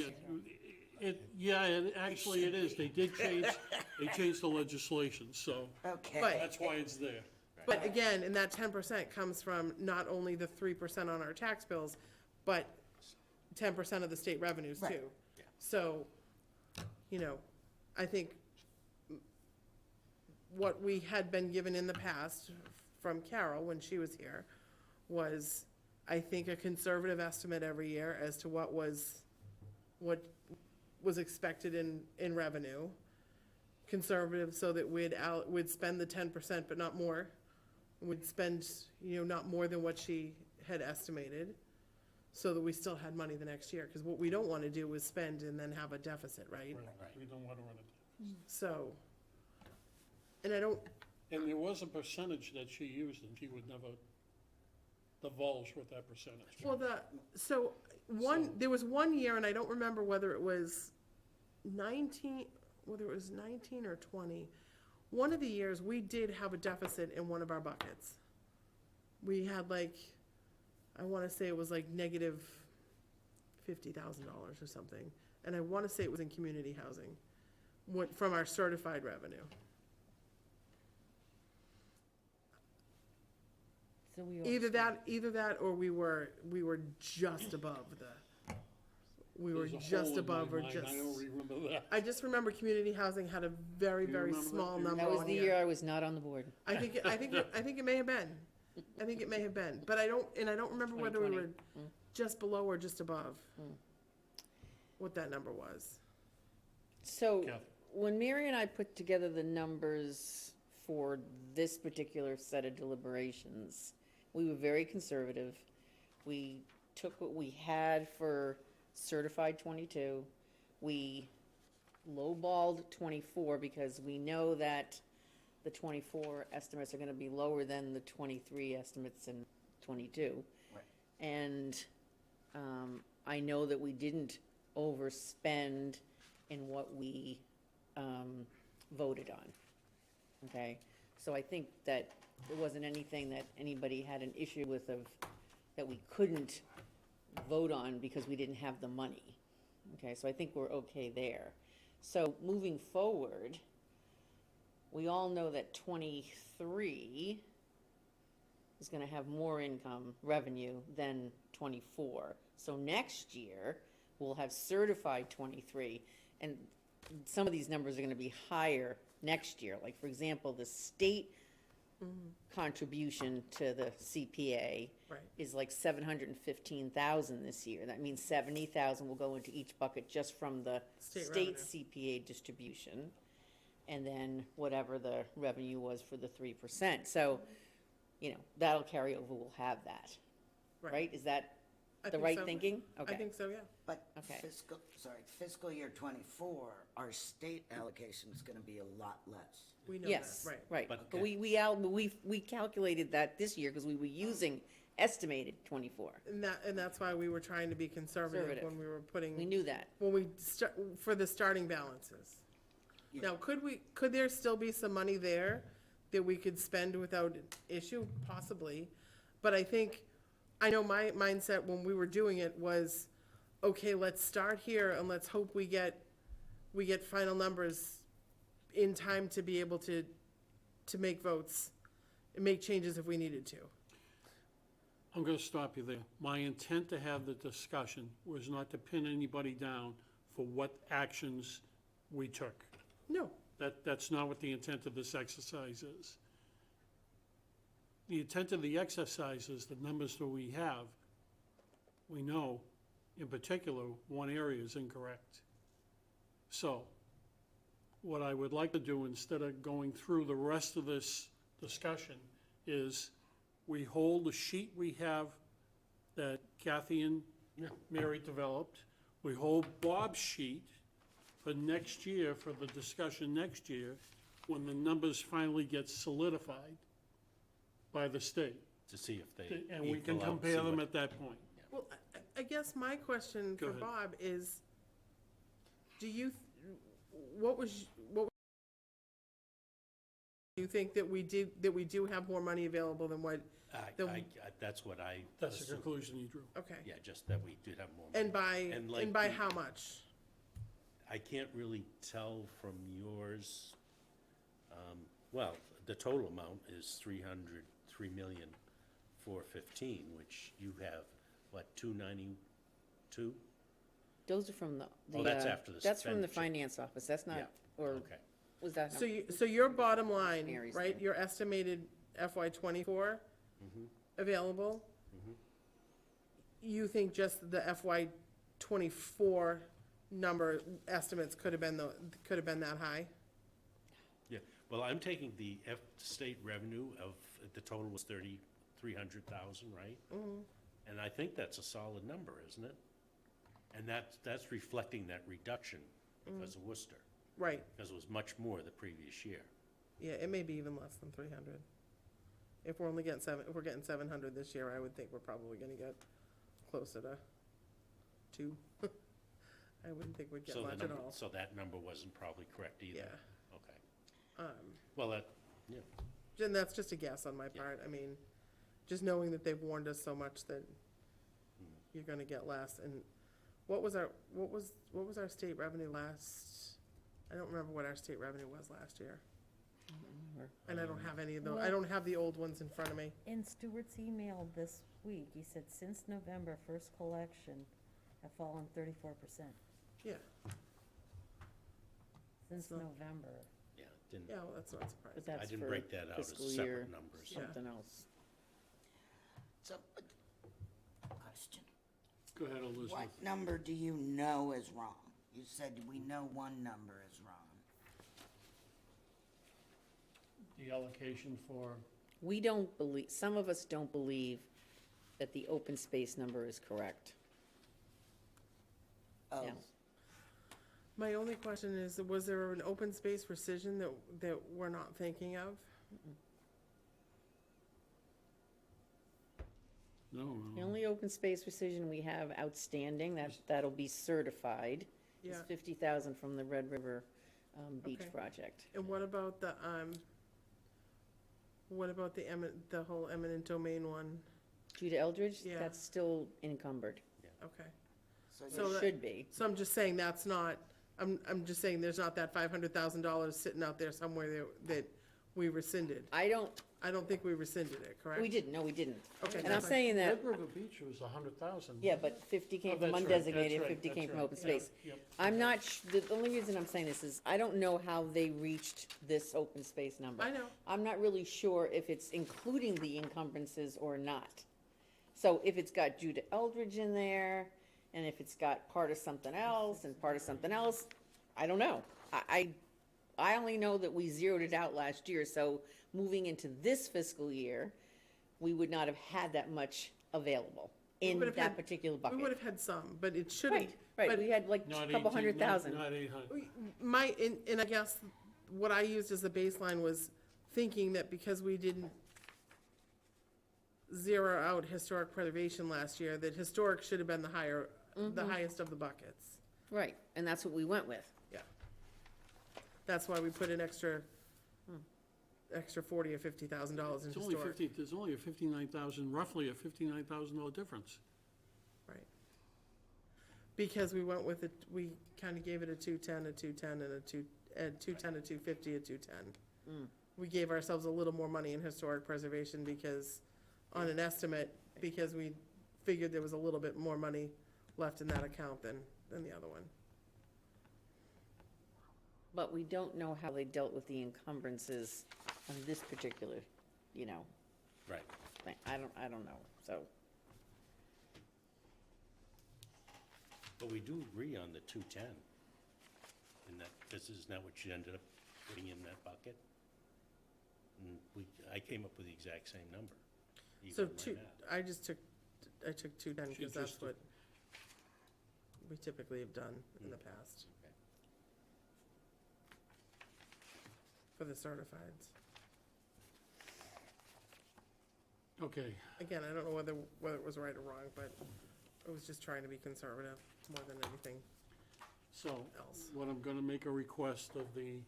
actually it is. They changed the legislation, so okay. But- that's why it's there. But again, and that 10% comes from not only the 3% on our tax bills, but 10% of the state revenues Right. too. So, I think what we had been given in the past from Carol when she was here was, I think, a conservative estimate every year as to what was expected in revenue. Conservative so that we'd spend the 10%, but not more. We'd spend, not more than what she had estimated, so that we still had money the next year. Because what we don't want to do is spend and then have a deficit, right? Right, we don't want to run it. So, and I don't, And there was a percentage that she used, and she would never divulge what that percentage was. well, there was 1 year, and I don't remember whether it was 19 or 20. One of the years, we did have a deficit in one of our buckets. We had I want to say it was negative $50,000 or something. And I want to say it was in community housing, from our certified revenue. So we Either that or we were just above There's a just hole in above my or mind. just. I don't remember that. I just remember community housing had a very, You very remember that? small You number That was on the here. year I was not on the board. I think it may have been. I think it may have been, but I don't remember whether we were just below or just above what that number was. So, Kathy. when Mary and I put together the numbers for this particular set of deliberations, we were very conservative. We took what we had for certified 22. We lowballed 24 because we know that the 24 estimates are gonna be lower than the 23 estimates in 22. Right. And I know that we didn't overspend in what we voted on, okay? So I think that there wasn't anything that anybody had an issue with that we couldn't vote on because we didn't have the money, okay? So I think we're okay there. So moving forward, we all know that 23 is gonna have more income revenue than 24. So next year, we'll have certified 23, and some of these numbers are gonna be higher next year. Like, for example, the state contribution to the CPA Right. is like 715,000 this year. That means 70,000 will go into each bucket just from the State state revenue. CPA distribution. And then whatever the revenue was for the 3%. So, that'll carry over, we'll have that, right? Is that I the think right so. thinking? I Okay. think so, yeah. But Okay. fiscal year 24, our state allocation is gonna be a lot less. We know that, Yes, right. right. But- But we calculated that this year because we were using estimated 24. And that's why we were trying to be conservative Conservative. when we were putting. We knew that. When we for the starting balances. Yeah. Now, could there still be some money there that we could spend without issue? Possibly. But I know my mindset when we were doing it was, okay, let's start here and let's hope we get final numbers in time to be able to make votes and make changes if we needed to. I'm gonna stop you there. My intent to have the discussion was not to pin anybody down for what actions we took. No, That's not what the intent of this exercise is. The intent of the exercise is the numbers that we have, we know, in particular, one area is incorrect. So, what I would like to do, instead of going through the rest of this discussion, is we hold the sheet we have that Kathy and Mary developed. We hold Bob's sheet for next year, for the discussion next year, when the numbers finally get solidified by the state. To see if they And we can equal out, compare see them what- at that point. well, I guess my question Go for ahead. Bob is, do you think that we do have more money available than what, That's what I That's the assumed. conclusion you drew. okay. Yeah, just that we did have more money. And like by the- how much? I can't really tell from yours. Well, the total amount is 3,415,000, which you have, what, 292? Those are from the. Oh, that's after the That's from the expenditure. finance office. That's not, Yeah, or Okay. was that? So your bottom line, Mary's right, thing. your estimated FY '24 Mm-hmm. available? You think just the FY '24 number estimates could have been that high? Yeah, well, I'm taking the state revenue of, the total was 300,000, right? And I think that's a solid number, isn't it? And that's reflecting that reduction because of Worcester, Right, because it was much more the previous year. yeah, it may be even less than 300. If we're getting 700 this year, I would think we're probably gonna get closer to 2. I wouldn't think we'd get So the much at number, all. so that number wasn't probably correct either? Yeah. Okay. Well, yeah, And that's just a guess on my part. I mean, just knowing that they've warned us so much that you're gonna get less. And what was our state revenue last? I don't remember what our state revenue was last year. And I don't have any of those. I don't have the old ones in front of me. In Stuart's email this week, he said, since November, first collection have fallen 34%. Yeah, Since So- November. yeah, didn't, yeah, well, that's not surprising. But I that's didn't for break that out as fiscal year separate numbers. Yeah. something else. So, question. Go ahead, Elizabeth. What number do you know is wrong? You said we know one number is wrong. The allocation for, We don't believe, some of us don't believe that the open space number is correct. Oh, Yeah. My only question is, was there an open space rescission that we're not thinking of? no, The only open space rescission we have outstanding, that'll be certified, is Yeah. 50,000 from the Red River Beach Okay. project. And what about the the whole eminent domain one? Judah Eldridge, Yeah. that's still encumbered. Okay. so So It that- should be. So I'm just saying that's not, I'm just saying there's not that $500,000 sitting out there somewhere that we rescinded. I don't, I don't think we rescinded it, correct? we didn't, no, we didn't. Okay, And I'm that's fine. saying that, Red River Beach was 100,000. yeah, but 50 Oh, came from that's right, that's undesignated, right, 50 that's came from right. open Yeah, space. yep. I'm not, the only reason I'm saying this is, I don't know how they reached this open space number. I know. I'm not really sure if it's including the encumbrances or not. So if it's got Judah Eldridge in there, and if it's got part of something else and part of something else, I don't know. I only know that we zeroed it out last year, so moving into this fiscal year, we would not have had that much available in would have that had- particular We bucket. would have had some, but it should have. Right, right, we had like Not a couple 18 $100,000. Not 800. And I guess what I used as a baseline was thinking that because we didn't zero out historic preservation last year, that historic should have been the highest of the buckets. Right, and that's what we went with. Yeah. That's why we put an extra $40,000 or $50,000 in It's only historic. 50, there's only a 59,000, roughly a $59,000 difference. Right. Because we went with it, we kind of gave it a 210, a 210, and a 210, a 250, a 210. We gave ourselves a little more money in historic preservation because, on an estimate, because we figured there was a little bit more money left in that account than the other one. But we don't know how they dealt with the encumbrances on this particular, Right. thing. I don't know, so. But we do agree on the 210. And that, this is not what you ended up putting in that bucket. And I came up with the exact same number. So even in my math. I took 210 She because that's just- what we typically have done in the past Okay. for the certifieds. Okay, Again, I don't know whether it was right or wrong, but I was just trying to be conservative more than anything so else. what I'm gonna make a request of the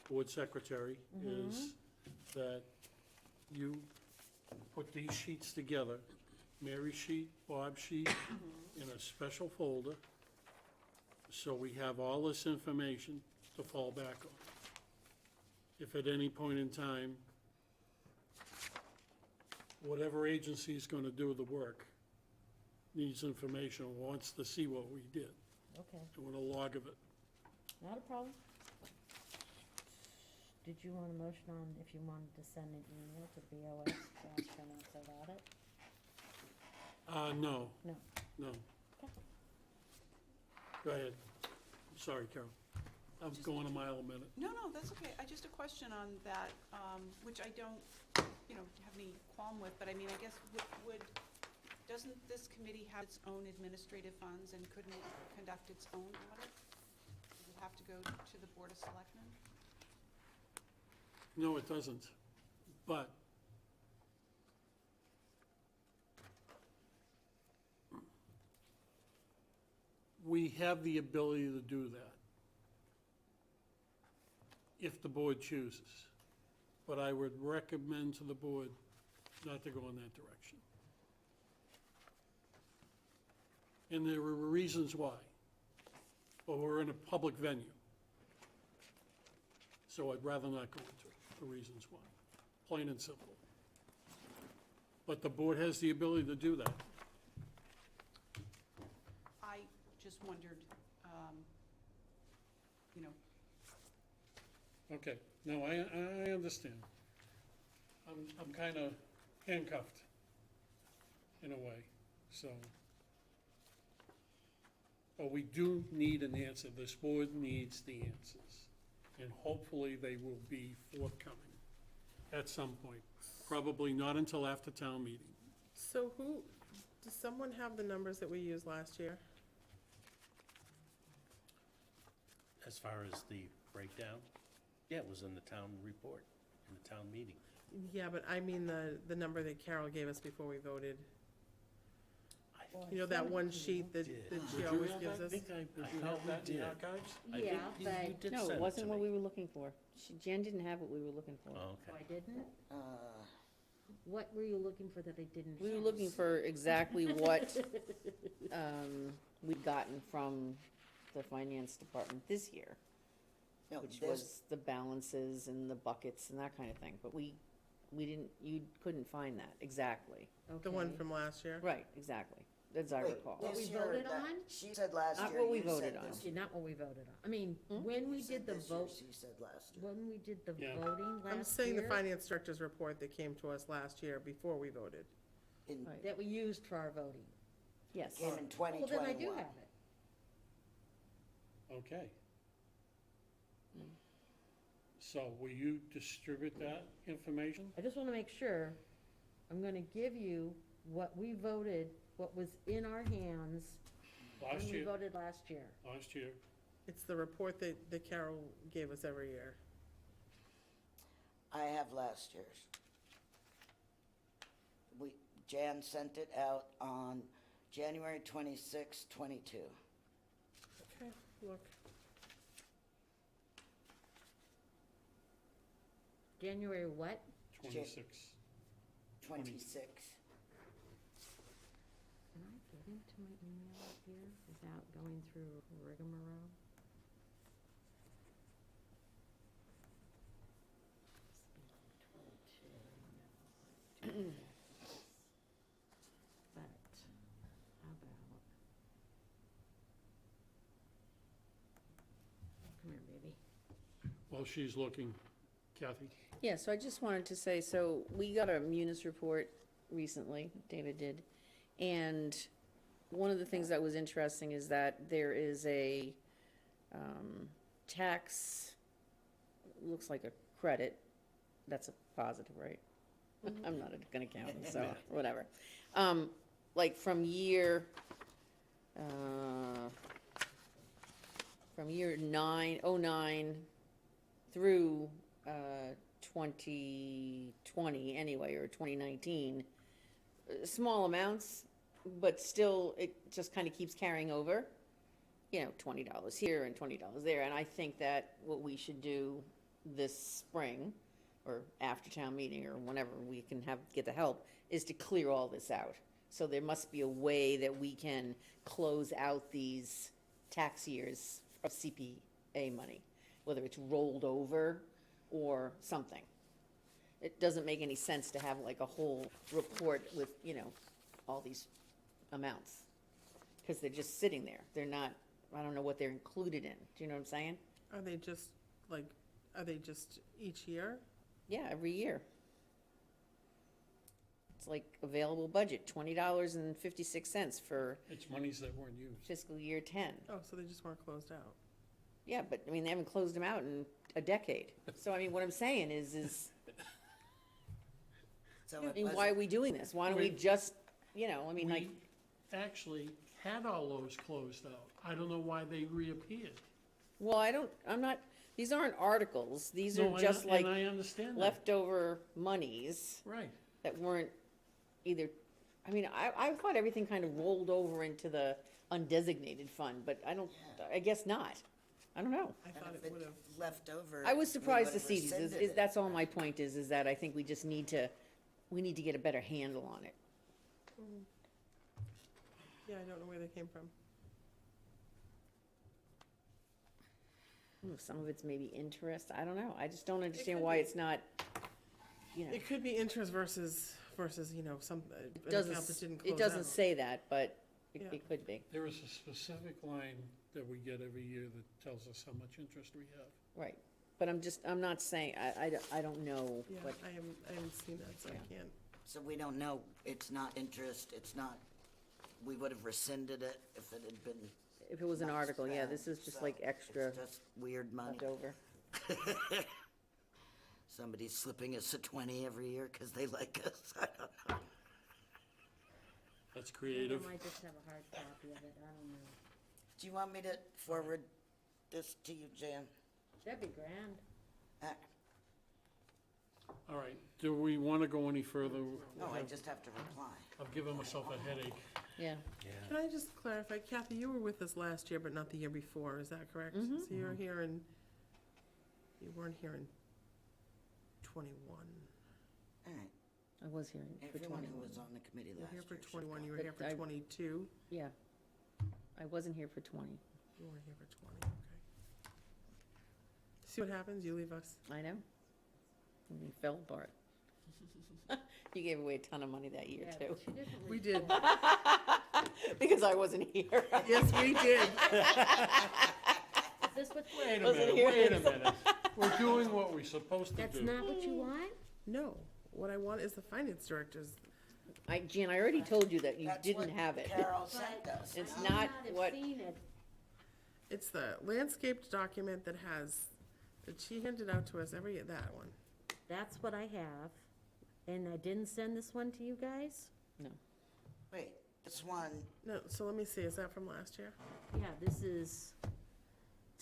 board secretary is that you put these sheets together, Mary's sheet, Bob's sheet, in a special folder, so we have all this information to fall back on. If at any point in time, whatever agency is gonna do the work needs information, or wants to see what we did, Okay, and want a log of it. not a problem. Did you want a motion on if you wanted to send an email to BOS to ask them to about it? No, No. no. Okay. Go ahead. Sorry, Carol. I'm Just- going a mile a minute. No, that's okay. I just a question on that, which I don't, have any qualm with, but I mean, I guess doesn't this committee have its own administrative funds and couldn't it conduct its own audit? Does it have to go to the Board of Selectmen? No, it doesn't. But we have the ability to do that if the board chooses. But I would recommend to the board not to go in that direction. And there were reasons why. But we're in a public venue. So I'd rather not go into it, the reasons why, plain and simple. But the board has the ability to do that. I just wondered, Okay, no, I understand. I'm kind of handcuffed in a way, so But we do need an answer. This board needs the answers. And hopefully they will be forthcoming at some point. Probably not until after town meeting. So does someone have the numbers that we used last year? As far as the breakdown, yeah, it was in the town report, in the town meeting. Yeah, but I mean the number that Carol gave us before we voted. You know, that one sheet that she always gives us? I thought we did. I think Yeah, you but did No, send it to wasn't what me. we were looking for. Jen didn't have what we were looking for. Oh, I okay. didn't? Uh, What were you looking for that I didn't? We were have? looking for exactly what, we'd gotten from the finance department this year, no, which this, was the balances and the buckets and that kind of thing, but we didn't, you couldn't find that exactly. The one Okay. from last year? Right, exactly, as I wait, recall. What this we year, voted that- on? She said last year. Not what we you voted said on. this Okay, not what we voted on. I mean, Hmm? when we You said did the this year, vote, She said last year. when we did the Yeah. voting last year. I'm saying the finance director's report that came to us last year before we voted. In, Right. That we used for our voting. Yes, came in 2021. Well, then I do have it. Okay. So will you distribute that information? I just want to make sure, I'm going to give you what we voted, what was in our hands when Last we year, voted last year. last year, It's the report that Carol gave us every year. I have last year's. Jan sent it out on January 26, 22. Okay, look. January what? 26. 26. Can I get into my email here without going through rigmarole? But, how about? Come here, baby. While she's looking, Kathy, yeah, so I just wanted to say, so we got a Munis report recently, David did, and one of the things that was interesting is that there is a tax, looks like a credit, that's a positive, right? I'm not an accountant, so whatever. Like from year 09 through 2020 anyway, or 2019, small amounts, but still, it just kind of keeps carrying over. You know, $20 here and $20 there, and I think that what we should do this spring, or after town meeting, or whenever we can get the help, is to clear all this out. So there must be a way that we can close out these tax years of CPA money, whether it's rolled over or something. It doesn't make any sense to have like a whole report with, you know, all these amounts, because they're just sitting there. They're not, I don't know what they're included in. Do you know what I'm saying? Are they just each year? Yeah, every year. It's like available budget, $20.56 for it's monies that weren't used. fiscal year 10. Oh, so they just weren't closed out. Yeah, but, I mean, they haven't closed them out in a decade. So, I mean, what I'm saying is, So I it mean, was, why are we doing this? Why don't we just, you know, I mean, like, We actually had all those closed out. I don't know why they reappeared. well, I'm not, these aren't articles. These No, are just like And I understand that. leftover monies Right. that weren't either, I mean, I thought everything kind of rolled over into the undesignated fund, but I guess not. I don't know. I and thought if it would have. left over. I was we surprised to would've see these. rescinded it. That's all my point is that I think we just need to get a better handle on it. Yeah, I don't know where they came from. Some of it's maybe interest, I don't know. I just don't understand could why be. it's not, you know, It could be interest versus, you know, an account that doesn't, didn't close out. it doesn't say that, but Yeah. it could be, There is a specific line that we get every year that tells us how much interest we have. right. But I'm not saying, I don't know, Yeah, but, I haven't seen that, so I Yeah. can't. So we don't know, it's not interest, it's not, we would have rescinded it if it had been If it was an money article, yeah, spent, this is just so like extra It's just weird money. left over. Somebody's slipping us a 20 every year because they like us. I don't know. That's I creative. might just have a hard copy of it, I don't know. Do you want me to forward this to you, Jan? That'd be grand. Uh, All right, do we want to go any further? No, I just have to reply. I've given myself a headache. Yeah, Can I just clarify, Kathy, you were with us last year, but not the year before, is that correct? So you were here in, you weren't here in 21. All right. I was here for Everyone 21. who was on the committee You were last here year. for should 21, go. you were But here for I- 22, Yeah. I wasn't here for 20. you weren't here for 20, okay. See what happens, you leave us. I know. We fell apart. You gave away a ton of money that year, Yeah, too. but she didn't We did. report. Because I wasn't here. Yes, we did. Is this what, Wait a Wasn't minute, here. wait a minute. We're doing what we're supposed to that's do. not what you want? No, what I want is the finance director's, Jan, I already told you that you That's didn't what have it. Carol sent us. It's I no? may not have what- seen it. it's the landscaped document that she handed out to us that one. That's what I have, and I didn't send this one to you guys? Wait, this one, No, so let me see, is that from last year? Yeah, this is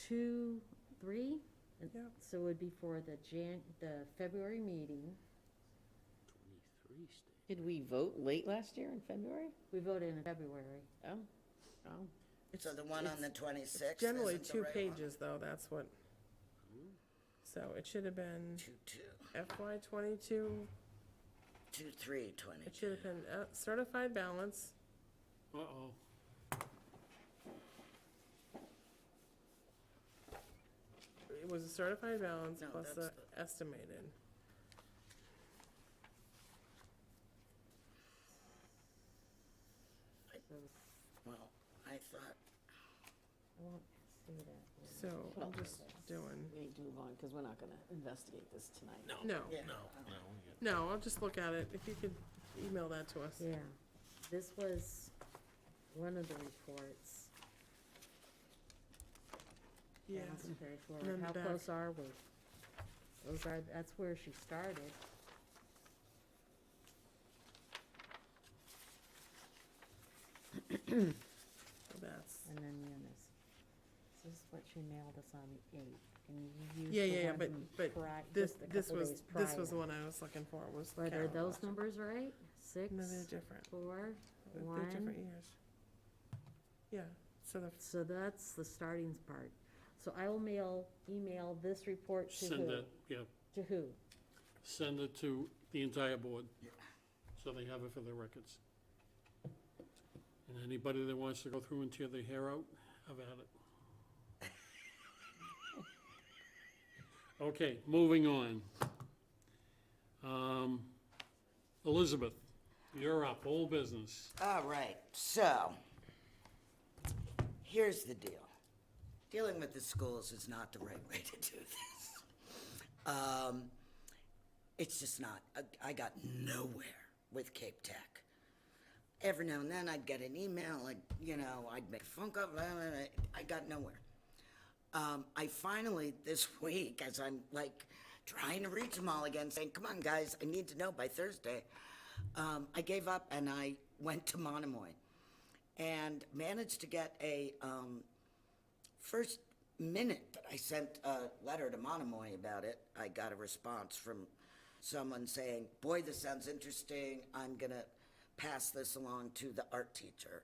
2, 3? And Yep. So it would be for the February meeting. 23 state. Did we vote late last year in February? We voted in February. Oh, oh. so the one on the 26th. Generally isn't the two right one? pages, though, that's what. So it should have been 2-2, FY 22, 2-3, 20. it should have been certified balance, Uh-oh. it was a certified balance No, plus that's the estimated. So Well, I thought, I won't see that. So I'm just doing, We need to move on, because we're not gonna investigate this tonight. no, yeah. no, I'll just look at it, if you could email that to us. Yeah, this was one of the reports. Yeah, Balanced carry And forward. then How back. close are we? That's where she started. so that's, And then Eunice. This is what she mailed us on the 8th, and you used yeah, the yeah, yeah, one but, from but just a this couple was, days this was the prior. one I was looking for, was But are Carol those last year. numbers right? 6, No, they're different, 4, they're 1? different years. Yeah, so the, So that's the starting part. So I will email this report to Send who? it, yeah, To who? send it to the entire board. So they have it for their records. And anybody that wants to go through and tear their hair out, have at it. Okay, moving on. Elizabeth, you're up, old business. All right, so, here's the deal. Dealing with the schools is not the right way to do this. It's just not. I got nowhere with Cape Tech. Every now and then I'd get an email, I'd make a phone call, blah, blah, blah. I got nowhere. I finally, this week, as I'm trying to reach them all again, saying, come on guys, I need to know by Thursday. I gave up and I went to Monomoy and managed to get a, first minute that I sent a letter to Monomoy about it, I got a response from someone saying, boy, this sounds interesting, I'm gonna pass this along to the art teacher,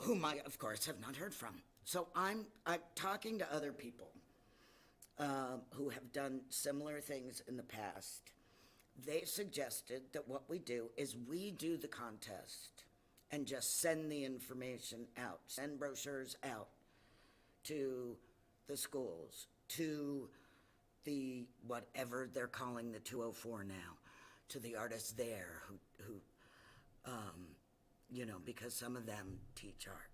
whom I, of course, have not heard from. So I'm talking to other people who have done similar things in the past. They suggested that what we do is we do the contest and just send the information out, send brochures out to the schools, to the, whatever they're calling the 204 now, to the artists there who because some of them teach art.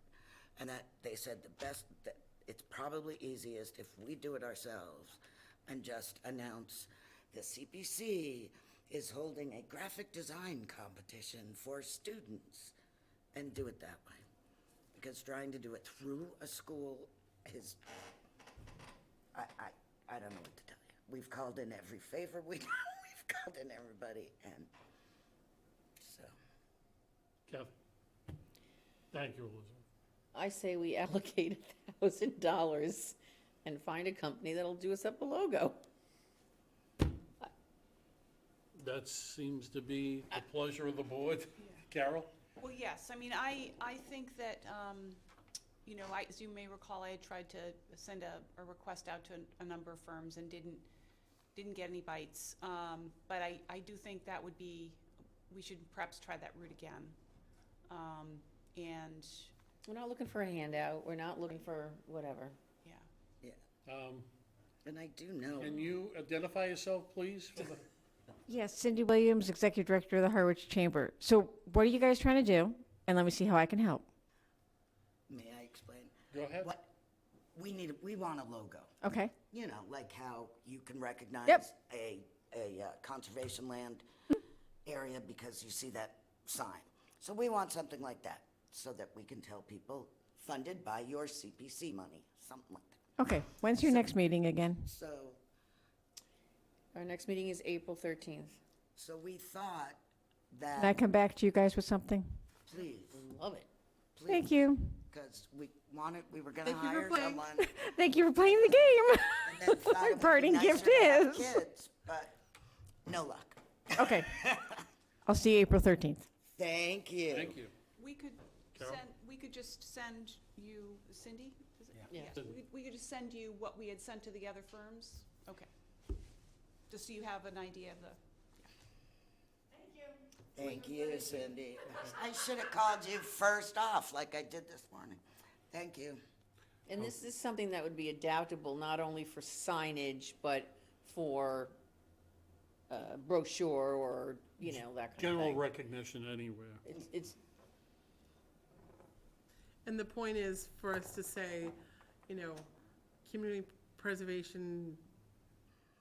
And that they said that it's probably easiest if we do it ourselves and just announce the CPC is holding a graphic design competition for students and do it that way. because trying to do it through a school is, I don't know what to tell you. We've called in every favor we know, we've called in everybody, and so. Kathy? Thank you, Elizabeth. I say we allocate $1,000 and find a company that'll do us up a logo. That seems to be the pleasure of the board. Carol? Well, yes, I mean, I think that, you know, as you may recall, I had tried to send a request out to a number of firms and didn't get any bites. But I do think that would be, we should perhaps try that route again. And, We're not looking for a handout, we're not looking for whatever. yeah. And I do know. Can you identify yourself, please, for the? Yes, Cindy Williams, Executive Director of the Harwich Chamber. So what are you guys trying to do? And let me see how I can help. May I explain? Go ahead. What, we want a logo. Okay, You know, like how you can recognize Yep. a conservation land area because you see that sign. So we want something like that, so that we can tell people, funded by your CPC money, something like that. okay. When's your next meeting again? So, Our next meeting is April 13th. so we thought Can I that, come back to you guys with something? please, Love it. please. Thank you. Because we were gonna Thank you for hire playing. someone. Thank you for playing the game. And then thought My it would be parting nicer gift to have is. kids, but no luck. Okay. I'll see you April 13th. Thank you. Thank you. We could Carol? we could just send you, Cindy? Is it? Yeah. Yes, we could just send you what we had sent to the other firms? Okay. Just so you have an idea of the, Thank you, Cindy. I should have called you first off, like I did this morning. Thank you. And this is something that would be adaptable not only for signage, but for brochure or, you know, that kind of General thing. recognition anywhere. It's, And the point is for us to say, you know, community preservation You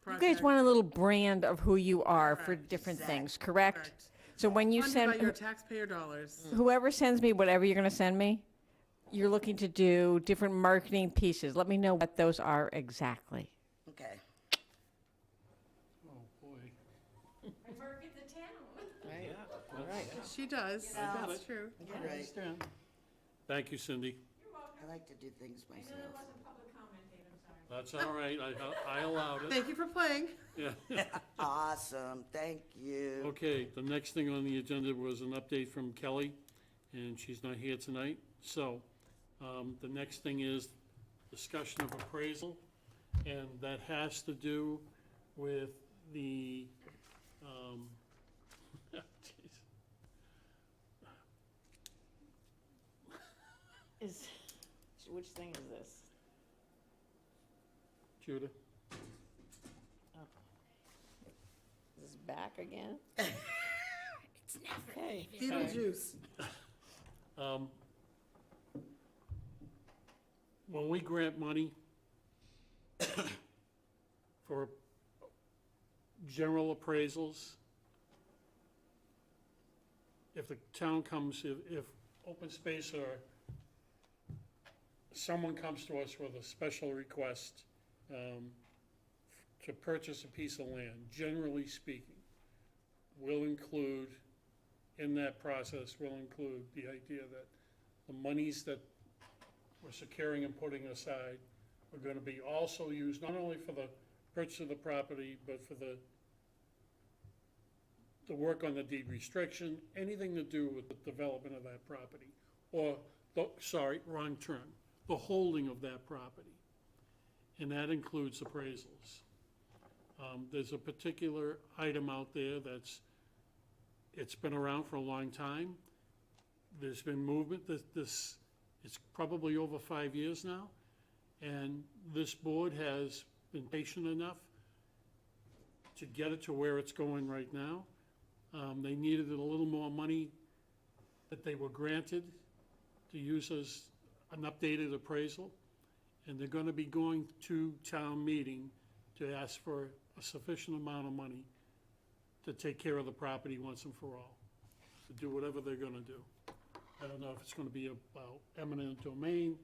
project. guys want a little brand of who you are for Correct. different things, correct? Correct. So when you Funded by your send, taxpayer dollars. whoever sends me whatever you're going to send me, you're looking to do different marketing pieces. Let me know what those are exactly. Okay. Oh, boy. right? All right. She does, that's true. You're I right. understand. Thank you, Cindy. I like to do things myself. That's all right. I allowed it. Thank you for playing. Yeah. Awesome, thank you. Okay, the next thing on the agenda was an update from Kelly, and she's not here tonight. So, the next thing is discussion of appraisal, and that has to do with the, geez. Is, which thing is this? Judah? Is this back again? It's never. Okay. Beetlejuice. When we grant money for general appraisals, if the town comes, if open space or someone comes to us with a special request to purchase a piece of land, generally speaking, will include, in that process, will include the idea that the monies that we're securing and putting aside are gonna be also used not only for the purchase of the property, but for the work on the deed restriction, anything to do with the development of that property. Or, sorry, wrong term, the holding of that property. And that includes appraisals. There's a particular item out there it's been around for a long time. There's been movement, it's probably over 5 years now. And this board has been patient enough to get it to where it's going right now. They needed a little more money that they were granted to use as an updated appraisal. And they're gonna be going to town meeting to ask for a sufficient amount of money to take care of the property once and for all, to do whatever they're gonna do. I don't know if it's gonna be about eminent domain.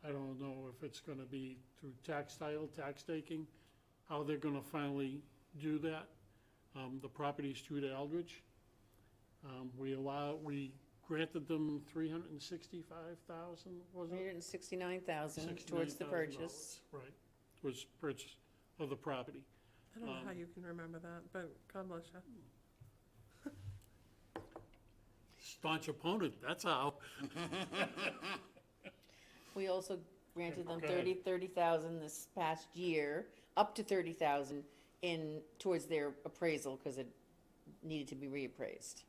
I don't know if it's gonna be through tax title, tax taking, how they're gonna finally do that. The property's through to Eldridge. We granted them $365,000, was it? $369,000 towards the $69,000, purchase. Right, was purchase of the property. I don't know how you can remember that, but God bless you. Staunch opponent, that's how. We also granted them Go ahead. 30,000 this past year, up to 30,000 towards their appraisal, because it needed to be reappraised.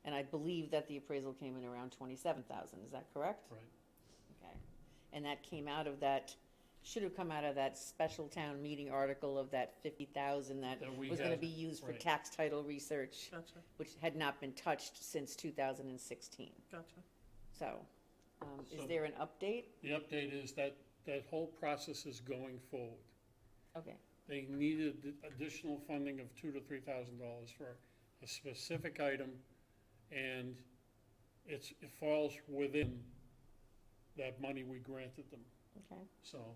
And I believe that the appraisal came in around 27,000, is that correct? Right. Okay. And that came out of that, should have come out of that special town meeting article of that 50,000 that That we was gonna had, be used for right. tax title research, Gotcha, which had not been touched since 2016. gotcha. So, is So- there an update? The update is that that whole process is going forward. Okay, They needed additional funding of $2,000 to $3,000 for a specific item, and it falls within that money we granted them, okay. so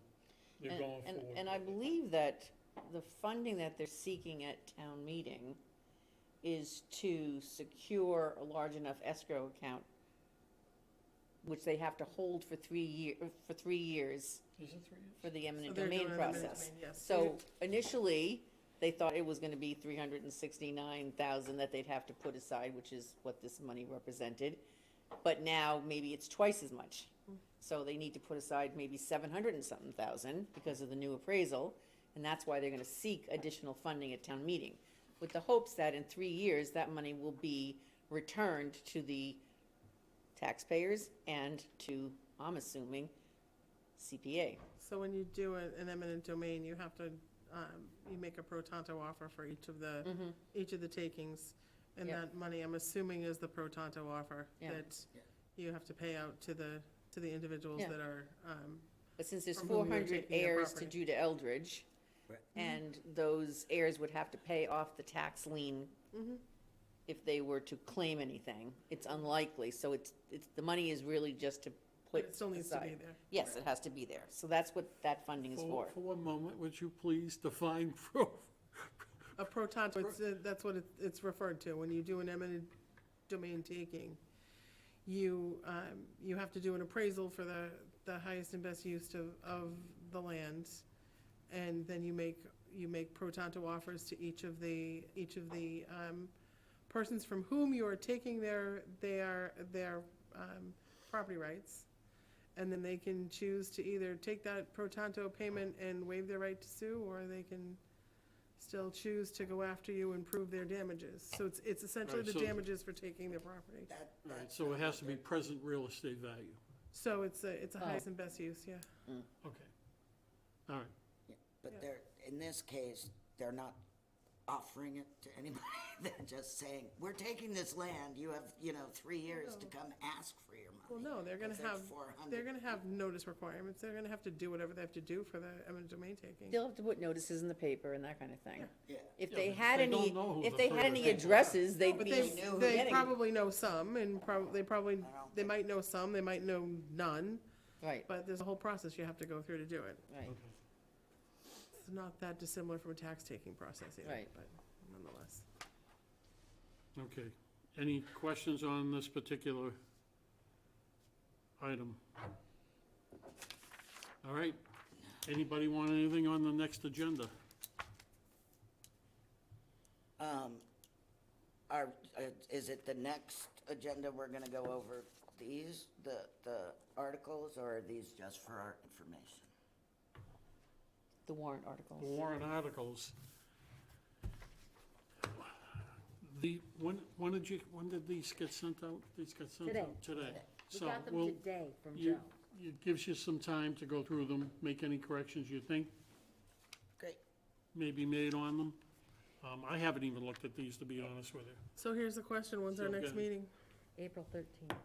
they're going And- forward. And I with it. believe that the funding that they're seeking at town meeting is to secure a large enough escrow account, which they have to hold for 3 years Is it 3 years? for the So eminent they're domain doing an eminent process. domain, yes. So initially, they thought it was gonna be 369,000 that they'd have to put aside, which is what this money represented. But now, maybe it's twice as much. So they need to put aside maybe 700 and something thousand because of the new appraisal. And that's why they're gonna seek additional funding at town meeting, with the hopes that in 3 years, that money will be returned to the taxpayers and to, I'm assuming, CPA. So when you do an eminent domain, you have to, you make a pro tanto offer for each of the takings. And Yeah. that money, I'm assuming, is the pro tanto offer Yeah. that you have to pay out to the individuals Yeah. that are, But since there's From whom you're 400 taking their heirs to property. do to Eldridge, Right. and those heirs would have to pay off the tax lien if they were to claim anything. It's unlikely, so it's, the money is really just to but put it still needs to be aside. there. Yes, it has to be there, so that's what that funding is for. For one moment, would you please define A pro tanto, that's what it's referred to. When you do an eminent domain taking, you have to do an appraisal for the highest and best use of the land. And then you make pro tanto offers to each of the persons from whom you are taking their property rights. And then they can choose to either take that pro tanto payment and waive their right to sue, or they can still choose to go after you and prove their damages. So it's essentially Right, the so- damages for taking their property. Right, so it has to be present real estate value. So it's a highest and best use, yeah. Okay. All right. But they're, in this case, they're not offering it to anybody. They're just saying, we're taking this land, you have, 3 years to come ask for your money. Well, no, they're gonna If it's have, 400. they're gonna have notice requirements. They're gonna have to do whatever they have to do for the eminent domain taking. They'll have to put notices in the paper and that kind of thing. Yeah. If Yeah, they but had they don't any, know who if the they had further any people are. addresses, they'd But be they, knew who they getting it. probably know some, and don't they might know some, they might know none, Right, but there's a whole process you have to go through to do it. right. Okay. It's not that dissimilar from a tax taking process either, Right. but nonetheless. Okay. Any questions on this particular item? All right. Anybody want anything on the next agenda? Is it the next agenda we're gonna go over these, the articles, or are these just for our information? The warrant articles. The warrant articles. When did these get sent out? These got sent Today. out today. We So got them we'll- today from you- Joe. It gives you some time to go through them, make any corrections you think Great. may be made on them. I haven't even looked at these, to be honest with you. So here's the question, when's our So next good. meeting? April 13th.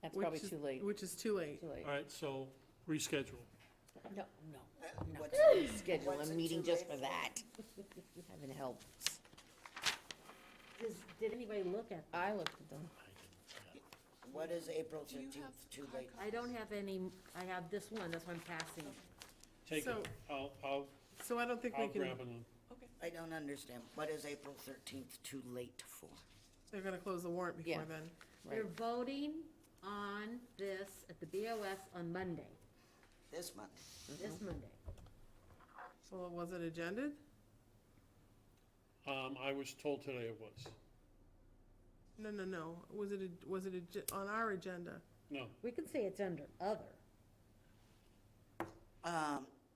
That's Which probably is- too late. Which is too late. Too late. All right, so reschedule. No, no. What's- Schedule what's a it meeting too just late for that. Heaven help. Did anybody look at them? I looked at them. What is April Do you have 13th, too hard late? I don't have any, I have this one, that's why I'm passing. Take So- it, So I don't think we I'll can, grab it on. I don't understand. What is April 13th too late for? they're gonna close the warrant before Yeah. then. They're voting on this at the BOS on Monday, This month? this Monday. Well, was it agended? I was told today it was. No. Was it on our agenda? No, We could say it's under other.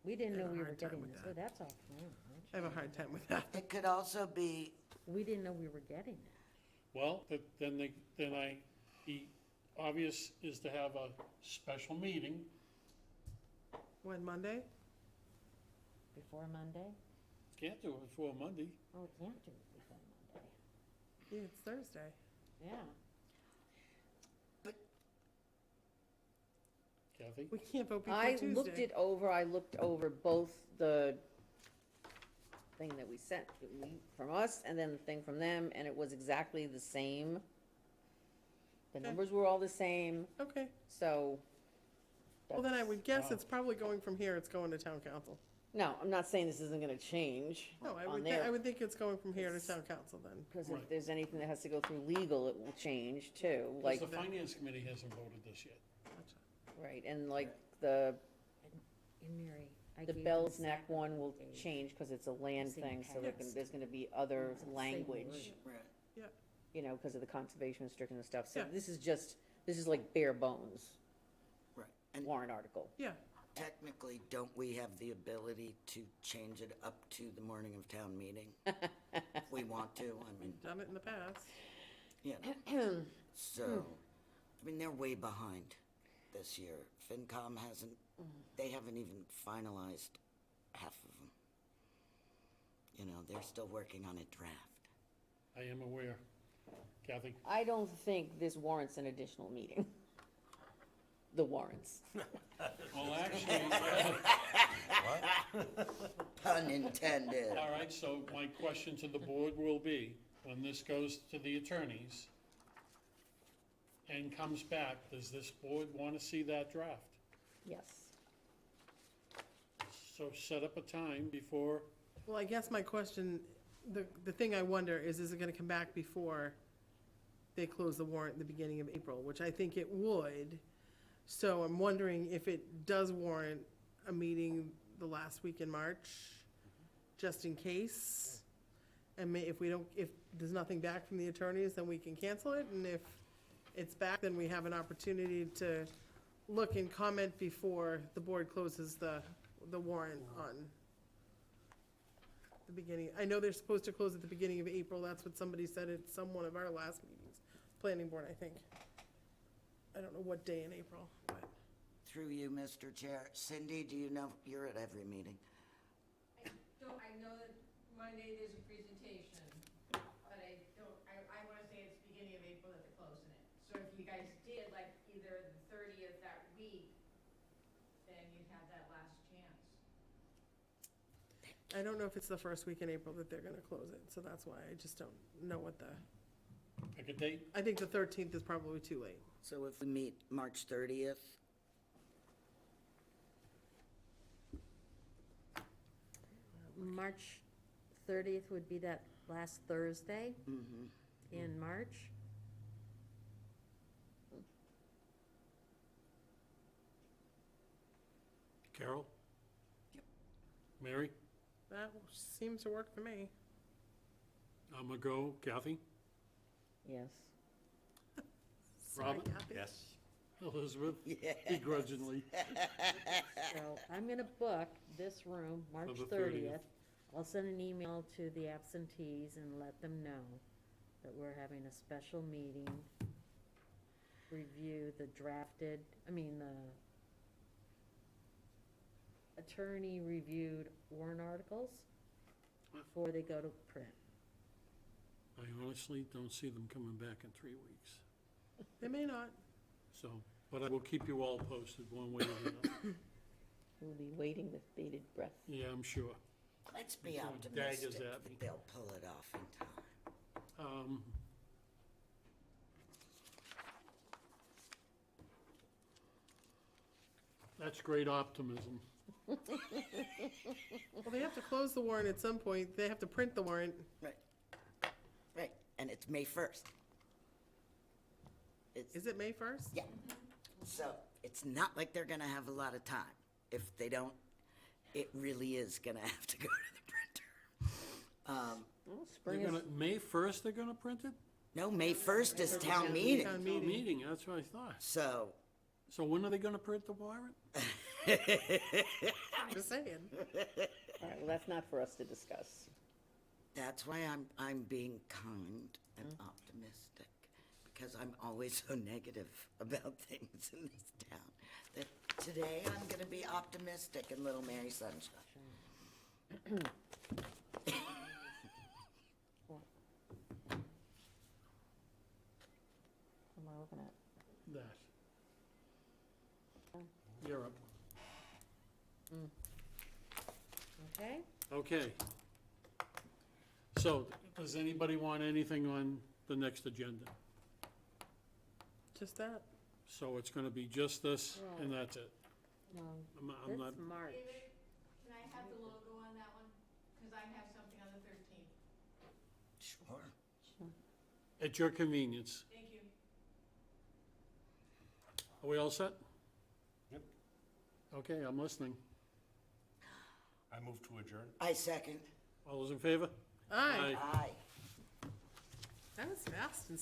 We didn't I know have a we were hard time getting with this, that. oh, that's off. I have a hard time with that. It could also be, We didn't know we were getting it. well, the obvious is to have a special meeting. When, Monday? Before Monday? Can't do it before Monday. Oh, we can't do it before Monday. Yeah, it's Thursday. Yeah. Kathy? We can't vote before I Tuesday. looked it over, I looked over both the thing that we sent from us and then the thing from them, and it was exactly the same. The Okay. numbers were all the same, Okay, so. well then I that's- would guess it's probably going from here, it's going to town council. No, I'm not saying this isn't gonna change No, I on would, there. I would think it's going from here to town council then. Because Right. if there's anything that has to go through legal, it will change too, Because like, the finance committee hasn't voted this yet. Gotcha. right, and like the And Mary, I The gave Bell's them Neck exactly one will what they gave. change because it's a land Same thing, so there text. there's gonna be other It's the same language, word. right, you know, because of the conservation restriction and stuff. So Yeah. this is like bare bones right. And warrant article. Yeah, technically, don't we have the ability to change it up to the morning of town meeting? If we want to, I mean, done it in the past. you know. So, I mean, they're way behind this year. FinCom hasn't, they haven't even finalized half of them. You know, they're still working on a draft. I am aware. Kathy? I don't think this warrants an additional meeting. The warrants. Well, actually, Pun intended. all right, so my question to the board will be, when this goes to the attorneys and comes back, does this board want to see that draft? Yes. So set up a time before, Well, I guess my question, the thing I wonder is it gonna come back before they close the warrant in the beginning of April, which I think it would. So I'm wondering if it does warrant a meeting the last week in March, just in case. And if there's nothing back from the attorneys, then we can cancel it, and if it's back, then we have an opportunity to look and comment before the board closes the warrant on the beginning. I know they're supposed to close at the beginning of April, that's what somebody said at one of our last meetings, planning board, I think. I don't know what day in April, but. Through you, Mr. Chair. Cindy, do you know, you're at every meeting. I know that Monday there's a presentation, but I wanna say it's beginning of April that they're closing it. So if you guys did like either the 30th that week, then you'd have that last chance. I don't know if it's the first week in April that they're gonna close it, so that's why I just don't know what pick a date. I think the 13th is probably too late. So if we meet March 30th, March 30th would be that last Thursday in March. Carol? Yep. Mary? That seems to work for me. I'm a go. Kathy? Yes. Sorry, Robin? Kathy. Yes. Elizabeth? yeah. Begrudgingly. So I'm gonna book this room, March the 30th. 30th. I'll send an email to the absentees and let them know that we're having a special meeting. Review the drafted, the attorney reviewed warrant articles before they go to print. I honestly don't see them coming back in 3 weeks. They may not. So, but I will keep you all posted one way or the other. We'll be waiting with bated breath. Yeah, I'm sure. Let's be Throwing optimistic daggers at me. that they'll pull it off in time. That's great optimism. Well, they have to close the warrant at some point. They have to print the warrant. Right. Right, and it's May 1st. It's, Is it May 1st? yeah. So it's not like they're gonna have a lot of time. If they don't, it really is gonna have to go to the printer. Well, They're spring is, gonna, May 1st, they're gonna print it? No, May 1st is town meeting, Town Town meeting. meeting, that's what I thought. so, So when are they gonna print the warrant? Just saying. all right, well, that's not for us to discuss. that's why I'm being kind and optimistic, because I'm always so negative about things in this town. That today I'm gonna be optimistic in Little Mary Sunshine. What am I looking at? That. You're up. Okay? Okay. So, does anybody want anything on the next agenda? Just that. So it's gonna be just this, and that's it. No, I'm not, that's March. David, can I have the logo on that one? Because I have something on the 13th. Sure. at your convenience. Thank you. Are we all set? Yep. Okay, I'm listening. I move to adjourn. I second. All those in favor? Aye. Aye. That was fast and